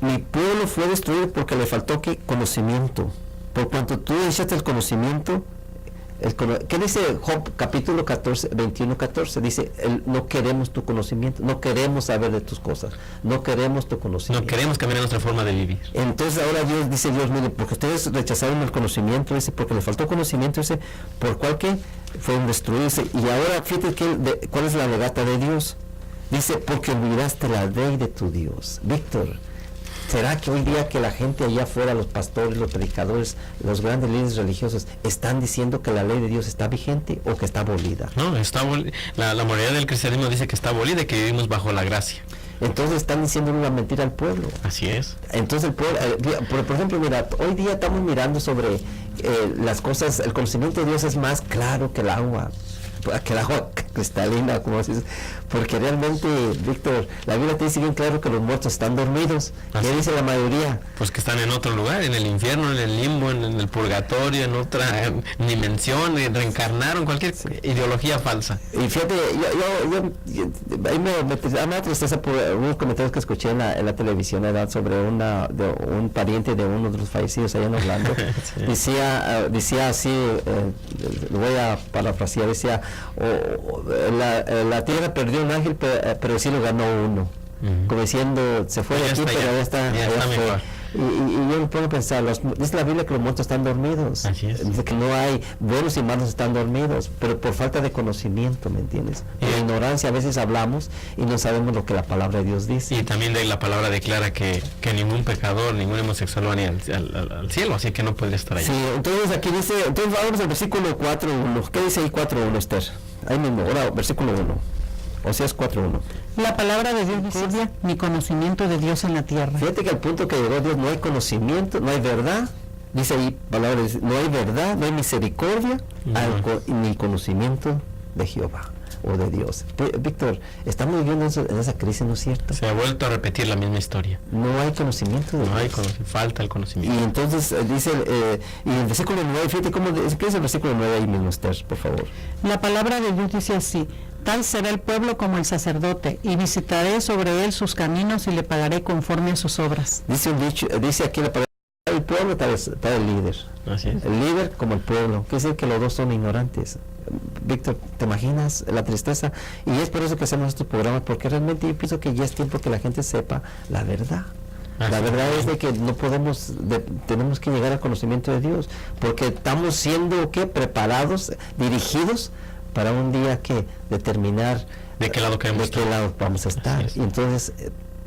mi pueblo fue destruido porque le faltó conocimiento. Por cuanto tú desechaste el conocimiento, ¿qué dice Job capítulo 14, 21-14? Dice, no queremos tu conocimiento, no queremos saber de tus cosas, no queremos tu conocimiento. No queremos cambiar nuestra forma de vivir. Entonces ahora Dios, mire, porque ustedes rechazaron el conocimiento, dice, porque le faltó conocimiento, dice, por cual que fueron destruidos. Y ahora fíjate cuál es la legata de Dios. Dice, porque olvidaste la ley de tu Dios. Víctor, ¿será que hoy día que la gente allá afuera, los pastores, los predicadores, los grandes líderes religiosos, están diciendo que la ley de Dios está vigente o que está abolida? No, la mayoría del cristianismo dice que está abolida y que vivimos bajo la gracia. Entonces están diciendo una mentira al pueblo. Así es. Entonces el pueblo, por ejemplo, mira, hoy día estamos mirando sobre las cosas, el conocimiento de Dios es más claro que el agua. que el agua cristalina, como dices, porque realmente, Víctor, la Biblia te dice bien claro que los muertos están dormidos. ¿Qué dice la mayoría? Pues que están en otro lugar, en el infierno, en el limbo, en el purgatorio, en otra dimensión, reencarnaron, cualquier ideología falsa. Y fíjate, ahí me da tristeza por unos comentarios que escuché en la televisión, ¿verdad? Sobre de un pariente de uno de los fallecidos allá en Orlando. Sí. Decía así, lo voy a parafrasear, decía, la tierra perdió un ángel, pero el cielo ganó uno. Como diciendo, se fue de aquí, pero ya está mejor. Y yo me pongo a pensar, dice la Biblia que los muertos están dormidos. Así es. Dice que no hay buenos y malos, están dormidos, pero por falta de conocimiento, ¿me entiendes? Por la ignorancia a veces hablamos y no sabemos lo que la palabra de Dios dice. Y también la palabra declara que ningún pecador, ningún homosexual va a ir al cielo, así que no podría estar ahí. Sí, entonces aquí dice, entonces vamos al versículo 4.1. ¿Qué dice ahí 4.1, Esther? Ahí mismo, ahora versículo 1. Oseas 4.1. La palabra de Dios dice, ni conocimiento de Dios en la tierra. Fíjate que al punto que llegó Dios no hay conocimiento, no hay verdad. Dice ahí, palabra, no hay verdad, no hay misericordia, ni conocimiento de Jehová o de Dios. Víctor, estamos viviendo en esa crisis, ¿no es cierto? Se ha vuelto a repetir la misma historia. No hay conocimiento de Dios. Falta el conocimiento. Y entonces dice, y el versículo 9, fíjate ¿qué es el versículo 9 ahí mismo, Esther, por favor? La palabra de Dios dice así, tal será el pueblo como el sacerdote, y visitaré sobre él sus caminos y le pagaré conforme a sus obras. Dice aquí la palabra, el pueblo está el líder. Así es. El líder como el pueblo, quiere decir que los dos son ignorantes. Víctor, ¿te imaginas la tristeza? Y es por eso que hacemos estos programas, porque realmente yo pienso que ya es tiempo que la gente sepa la verdad. La verdad es de que no tenemos que llegar al conocimiento de Dios, porque estamos siendo preparados, dirigidos para un día que determinar de qué lado vamos a estar. Y entonces,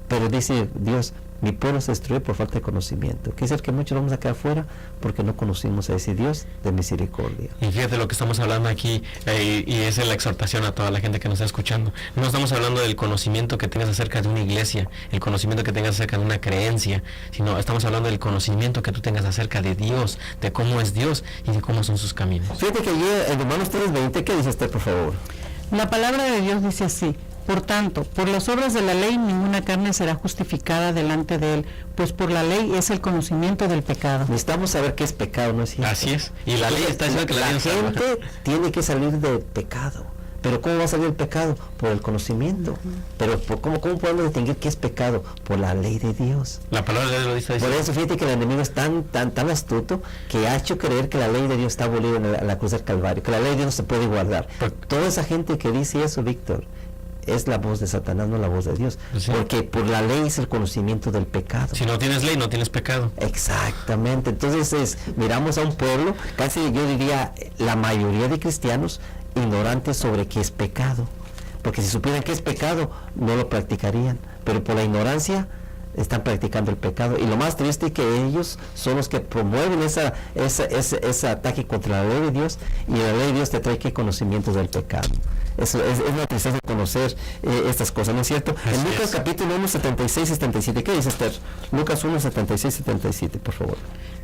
pero dice Dios, mi pueblo se destruye por falta de conocimiento. Quiere decir que muchos vamos a quedar fuera porque no conocimos a ese Dios de misericordia. Y fíjate lo que estamos hablando aquí, y esa es la exhortación a toda la gente que nos está escuchando. No estamos hablando del conocimiento que tengas acerca de una iglesia, el conocimiento que tengas acerca de una creencia, sino estamos hablando del conocimiento que tú tengas acerca de Dios, de cómo es Dios y de cómo son sus caminos. Fíjate que allí en Romanos 3:20, ¿qué dice usted, por favor? La palabra de Dios dice así, por tanto, por las obras de la ley ninguna carne será justificada delante de él, pues por la ley es el conocimiento del pecado. Necesitamos saber qué es pecado, ¿no es cierto? Así es. Y la ley está diciendo que la gente tiene que salir del pecado. Pero ¿cómo va a salir el pecado? Por el conocimiento. Pero ¿cómo podemos distinguir qué es pecado? Por la ley de Dios. La palabra de Dios lo dice. Por eso fíjate que el enemigo es tan astuto que ha hecho creer que la ley de Dios está abolida en la cruz del Calvario, que la ley de Dios no se puede guardar. Toda esa gente que dice eso, Víctor, es la voz de Satanás, no la voz de Dios. Sí. Porque por la ley es el conocimiento del pecado. Si no tienes ley, no tienes pecado. Exactamente. Entonces miramos a un pueblo, casi yo diría la mayoría de cristianos, ignorantes sobre qué es pecado. Porque si supieran qué es pecado, no lo practicarían. Pero por la ignorancia están practicando el pecado. Y lo más triste es que ellos son los que promueven ese ataque contra la ley de Dios, y la ley de Dios te trae conocimientos del pecado. Eso es una tristeza conocer estas cosas, ¿no es cierto? En Lucas capítulo 1, 76 y 77, ¿qué dice Esther? Lucas 1, 76 y 77, por favor.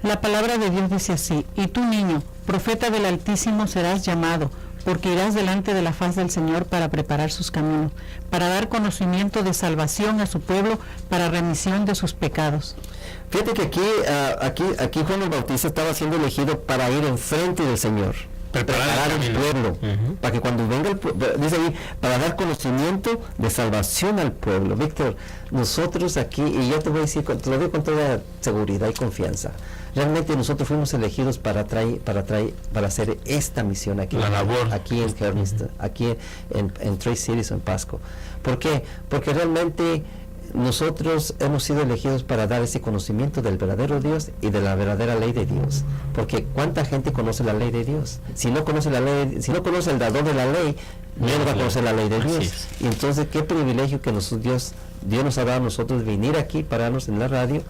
La palabra de Dios dice así, y tú, niño, profeta del Altísimo serás llamado, porque irás delante de la faz del Señor para preparar sus caminos, para dar conocimiento de salvación a su pueblo, para remisión de sus pecados. Fíjate que aquí Juan el Bautista estaba siendo elegido para ir enfrente del Señor. Preparar el pueblo, para que cuando venga dice ahí, para dar conocimiento de salvación al pueblo. Víctor, nosotros aquí, y yo te voy a decir, te lo digo con toda seguridad y confianza, realmente nosotros fuimos elegidos para hacer esta misión aquí, aquí en Hermiston, aquí en Trace Cities o en Pasco. ¿Por qué? Porque realmente nosotros hemos sido elegidos para dar ese conocimiento del verdadero Dios y de la verdadera ley de Dios. Porque ¿cuánta gente conoce la ley de Dios? Si no conoce la ley, si no conoce el dador de la ley, no va a conocer la ley de Dios. Y entonces qué privilegio que Dios nos ha dado a nosotros venir aquí, pararnos en la radio,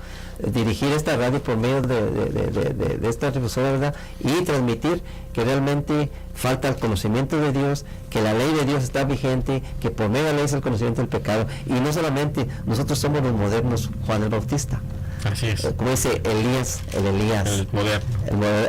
dirigir esta radio por medio de esta difusora, ¿verdad? Y transmitir que realmente falta el conocimiento de Dios, que la ley de Dios está vigente, que por medio de la ley es el conocimiento del pecado. Y no solamente nosotros somos los modernos Juan el Bautista. Así es. Como dice Elías, el moderno.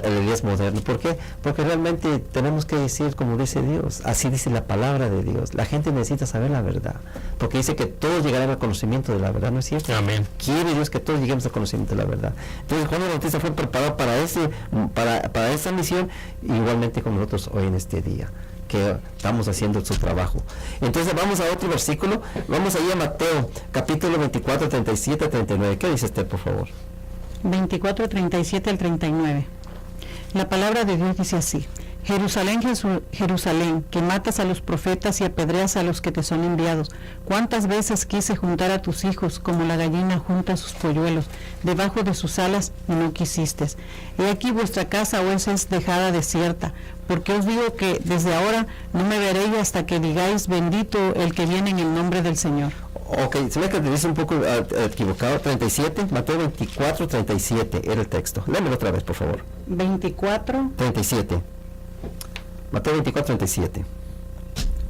el Elías moderno. ¿Por qué? Porque realmente tenemos que decir como dice Dios, así dice la palabra de Dios. La gente necesita saber la verdad, porque dice que todos llegarán al conocimiento de la verdad, ¿no es cierto? Amén. Quiere Dios que todos lleguemos al conocimiento de la verdad. Entonces Juan el Bautista fue preparado para esa misión, igualmente como nosotros hoy en este día, que estamos haciendo su trabajo. Entonces vamos a otro versículo, vamos ahí a Mateo, capítulo 24, 37, 39. ¿Qué dice usted, por favor? 24, 37 al 39. La palabra de Dios dice así: Jerusalén, Jerusalén, que matas a los profetas y apedreas a los que te son enviados. ¿Cuántas veces quise juntar a tus hijos como la gallina junta sus polluelos debajo de sus alas y no quisiste? He aquí vuestra casa os es dejada desierta, porque os digo que desde ahora no me veréis hasta que digáis bendito el que viene en el nombre del Señor. Ok, se ve que te dice un poco equivocado. 37, Mateo 24, 37 era el texto. Léemelo otra vez, por favor. 24. 37. Mateo 24, 37.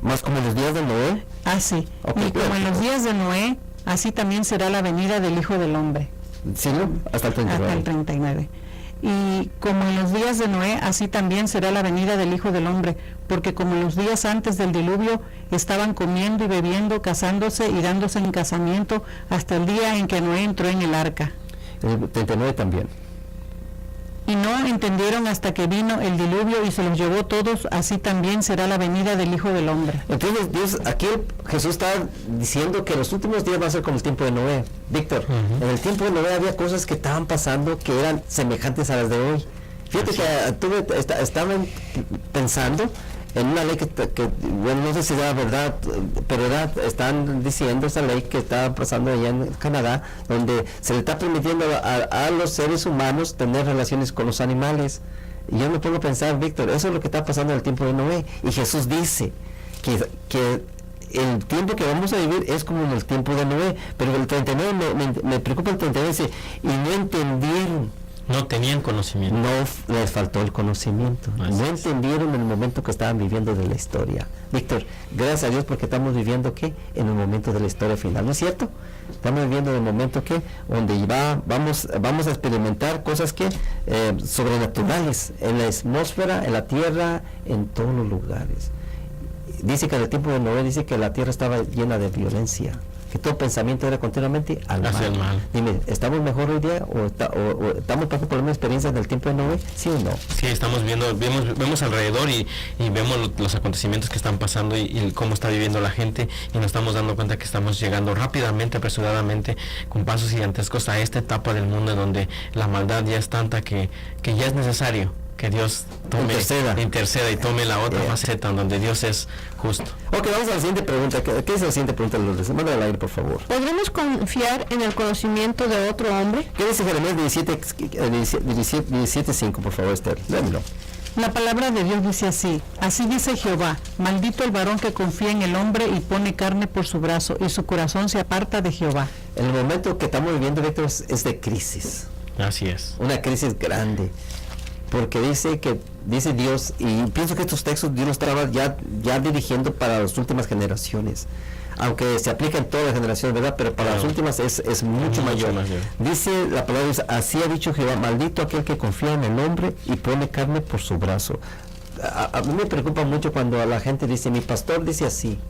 Más como en los días de Noé. Ah, sí. Ok, Y como en los días de Noé, así también será la venida del Hijo del Hombre. Sí, ¿no? Hasta el 39. Hasta el 39. Y como en los días de Noé, así también será la venida del Hijo del Hombre, porque como en los días antes del diluvio estaban comiendo y bebiendo, casándose y dándose en casamiento, hasta el día en que Noé entró en el arca. El 39 también. Y no entendieron hasta que vino el diluvio y se los llevó todos, así también será la venida del Hijo del Hombre. Entonces, Dios, aquí Jesús está diciendo que los últimos días va a ser como el tiempo de Noé. Víctor, en el tiempo de Noé había cosas que estaban pasando que eran semejantes a las de hoy. Fíjate que estaban pensando en una ley que bueno, no sé si era verdad, pero están diciendo esa ley que está pasando allá en Canadá, donde se le está permitiendo a los seres humanos tener relaciones con los animales. Y yo me pongo a pensar, Víctor, eso es lo que está pasando en el tiempo de Noé. Y Jesús dice que el tiempo que vamos a vivir es como en el tiempo de Noé. Pero el 39 me preocupa el 39, dice, y no entendieron. No tenían conocimiento. No les faltó el conocimiento. Así no es. entendieron el momento que estaban viviendo de la historia. Víctor, gracias a Dios porque estamos viviendo ¿qué? En el momento de la historia final, ¿no es cierto? Estamos viviendo en el momento que donde vamos a experimentar cosas que sobrenaturales en la atmósfera, en la tierra, en todos los lugares. Dice que en el tiempo de Noé dice que la tierra estaba llena de violencia, que todo pensamiento era continuamente al Hacia el mal. Dime, ¿estamos mejor hoy día o estamos pasando por una experiencia del tiempo de Noé? ¿Sí o no? Sí, estamos vemos alrededor y vemos los acontecimientos que están pasando y cómo está viviendo la gente, y nos estamos dando cuenta que estamos llegando rápidamente, apresuradamente, con pasos gigantescos a esta etapa del mundo donde la maldad ya es tanta que ya es necesario que Dios interceda y tome la otra faceta donde Dios es justo. Ok, vamos a la siguiente pregunta. ¿Qué es la siguiente pregunta, Lourdes? Mándala al aire, por favor. ¿Podremos confiar en el conocimiento de otro hombre? ¿Qué dice Jeremías 17:5, por favor, Esther? Léemelo. La palabra de Dios dice así: así dice Jehová, maldito el varón que confía en el hombre y pone carne por su brazo, y su corazón se aparta de Jehová. El momento que estamos viviendo, Víctor, es de crisis. Así es. Una crisis grande. Porque dice Dios, y pienso que estos textos Dios los estaba ya dirigiendo para las últimas generaciones, aunque se aplica en todas las generaciones, ¿verdad? Pero para las últimas es mucho mayor. Dice la palabra, así ha dicho Jehová, maldito aquel que confía en el hombre y pone carne por su brazo. A mí me preocupa mucho cuando la gente dice, mi pastor dice así,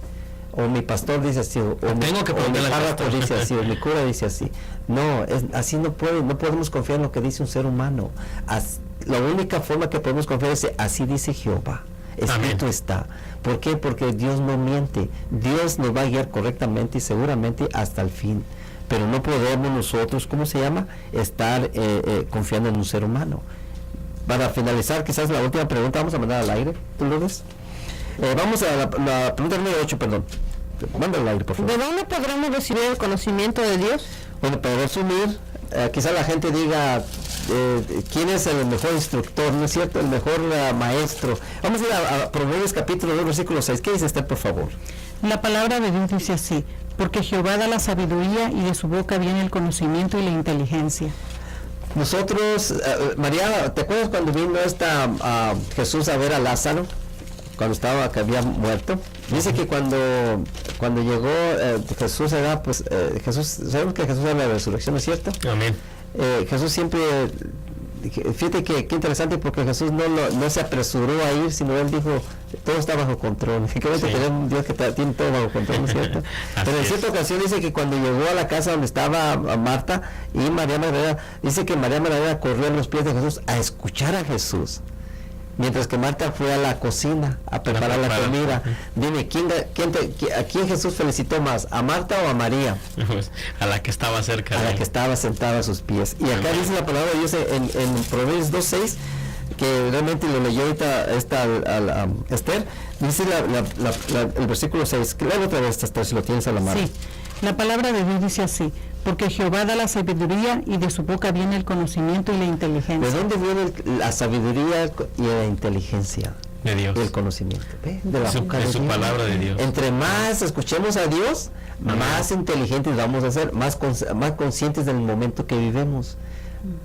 o mi pastor dice así, o mi párroco dice así, o mi cura dice así. No, así no podemos confiar en lo que dice un ser humano. La única forma que podemos confiar es así dice Jehová. Escrito está. ¿Por qué? Porque Dios no miente. Dios nos va a guiar correctamente y seguramente hasta el fin. Pero no podemos nosotros, ¿cómo se llama? Estar confiando en un ser humano. Para finalizar, quizás la última pregunta, vamos a mandar al aire. ¿Tú lo ves? Vamos a la pregunta número 8, perdón. Mándala al aire, por favor. ¿De dónde podremos recibir el conocimiento de Dios? Bueno, para resumir, quizá la gente diga quién es el mejor instructor, ¿no es cierto? El mejor maestro. Vamos a ir a Proverbios capítulo 2, versículo 6. ¿Qué dice por favor? La palabra de Dios dice así: porque Jehová da la sabiduría y de su boca viene el conocimiento y la inteligencia. Nosotros, María, ¿te acuerdas cuando vino Jesús a ver a Lázaro? Cuando que había muerto. Dice que cuando llegó Jesús era, sabemos que Jesús era la resurrección, ¿no es cierto? Amén. Jesús siempre, fíjate que qué interesante, porque Jesús no se apresuró a ir, sino él dijo, todo está bajo control. Qué bueno tener un Dios que tiene todo bajo control, ¿no es cierto? Pero en cierta ocasión dice que cuando llegó a la casa donde estaba Marta y María Magdalena, dice que María Magdalena corrió a los pies de Jesús a escuchar a Jesús, mientras que Marta fue a la cocina a preparar la comida. Dime, ¿a quién Jesús felicitó más? ¿A Marta o a María? Pues, a la que estaba cerca. A la que estaba sentada a sus pies. Y acá dice la palabra de Dios en Proverbios 2:6, que realmente lo leyó ahorita Esther, dice el versículo 6, léelo otra vez, Esther, si lo tienes a la mano. Sí, la palabra de Dios dice así: porque Jehová da la sabiduría y de su boca viene el conocimiento y la inteligencia. ¿De dónde viene la sabiduría y la inteligencia? De Dios. Y el conocimiento. ¿Ve? De la boca de su Dios. palabra de Dios. Entre más escuchemos a Dios, más inteligentes vamos a ser, más conscientes del momento que vivimos.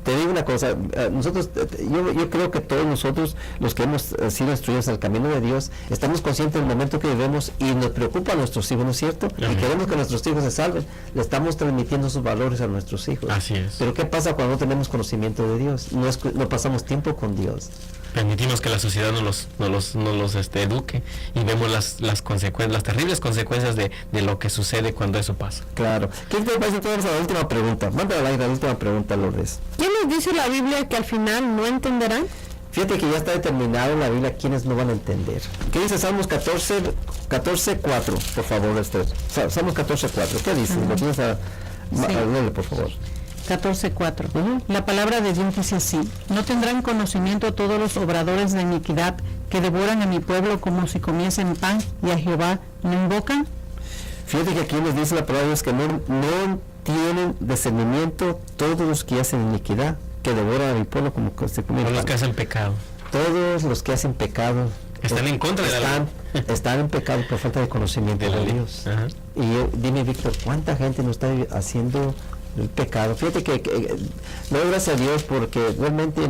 Te digo una cosa, nosotros, yo creo que todos nosotros, los que hemos sido instruidos al camino de Dios, estamos conscientes del momento que vivimos y nos preocupa a nuestros hijos, ¿no es cierto? Amén. Y queremos que nuestros hijos se salven. Le estamos transmitiendo sus valores a nuestros hijos. Así es. Pero ¿qué pasa cuando no tenemos conocimiento de Dios? No pasamos tiempo con Dios. Permitimos que la sociedad no los eduque y vemos las consecuencias, las terribles consecuencias de lo que sucede cuando eso pasa. Claro. ¿Qué te parece entonces a la última pregunta? Mándala al aire, la última pregunta, Lourdes. ¿Qué nos dice la Biblia que al final no entenderán? Fíjate que ya está determinado en la Biblia quiénes no van a entender. ¿Qué dice Salmos 14:4? Por favor, Esther. Salmos 14:4. ¿Qué dice? ¿Lo tienes léele, por favor? 14:4. La palabra de Dios dice así: no tendrán conocimiento todos los obradores de iniquidad que devoran a mi pueblo como si comiesen pan y a Jehová no invocan. Fíjate que aquí nos dice la palabra de Dios que no tienen discernimiento todos los que hacen iniquidad, que devoran a mi pueblo como se comiesen Son pan. los que hacen pecado. Todos los que hacen pecado Están en contra de la ley. Están en pecado por falta de conocimiento De la de ley. Dios. Ajá. Y dime, Víctor, ¿cuánta gente no está haciendo el pecado? Fíjate que doy gracias a Dios porque realmente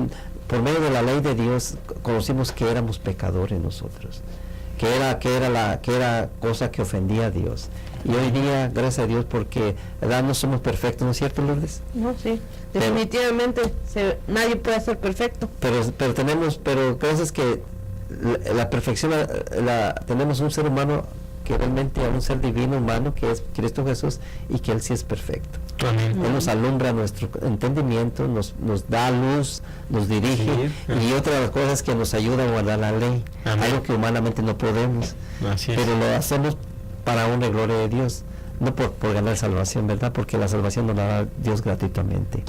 por medio de la ley de Dios conocimos que éramos pecadores nosotros, que era cosa que ofendía a Dios. Y hoy día, gracias a Dios, porque ¿verdad? No somos perfectos, ¿no es cierto, Lourdes? No, sí. Definitivamente nadie puede ser perfecto. Pero gracias que la perfección tenemos un ser humano que realmente es un ser divino humano que es Cristo Jesús y que Él sí es perfecto. Amén. Él nos alumbra nuestro entendimiento, nos da luz, nos dirige y otra de las cosas que nos ayuda a guardar la ley, Amén. algo que humanamente no podemos, Así es. pero lo hacemos para honra y gloria de Dios, no por ganar salvación, ¿verdad? Porque la salvación nos la da Dios gratuitamente.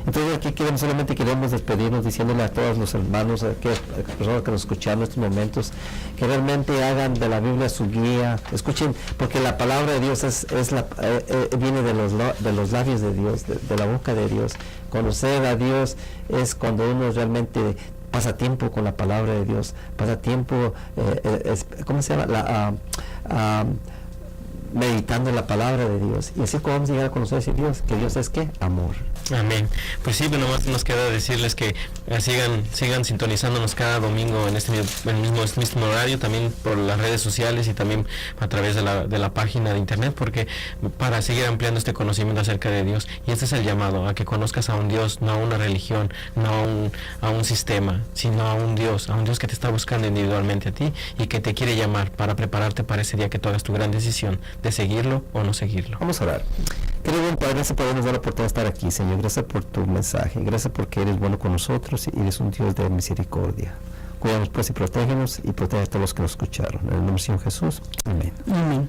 Entonces aquí queremos despedirnos diciéndole a todos los hermanos, a aquellas personas que nos escuchan en estos momentos, que realmente hagan de la Biblia su guía, escuchen, porque la palabra de Dios viene de los labios de Dios, de la boca de Dios. Conocer a Dios es cuando uno realmente pasa tiempo con la palabra de Dios, pasa tiempo, ¿cómo se llama? Meditando en la palabra de Dios, y así como vamos a llegar a conocer a ese Dios, que Dios es ¿qué? Amor. Amén. Pues sí, pero nomás nos queda decirles que sigan sintonizándonos cada domingo en este mismo horario, también por las redes sociales y también a través de la página de internet, porque para seguir ampliando este conocimiento acerca de Dios. Y este es el llamado, a que conozcas a un Dios, no a una religión, no a un sistema, sino a un Dios que te está buscando individualmente a ti y que te quiere llamar para prepararte para ese día que tú hagas tu gran decisión de seguirlo o no seguirlo. Vamos a orar. Querido buen Padre, gracias por darnos la oportunidad de estar aquí, Señor. Gracias por tu mensaje. Gracias porque eres bueno con nosotros y eres un Dios de misericordia. Cuídanos pues y protégenos y protege a todos los que nos escucharon. En el nombre del Señor Jesús. Amén. Amén.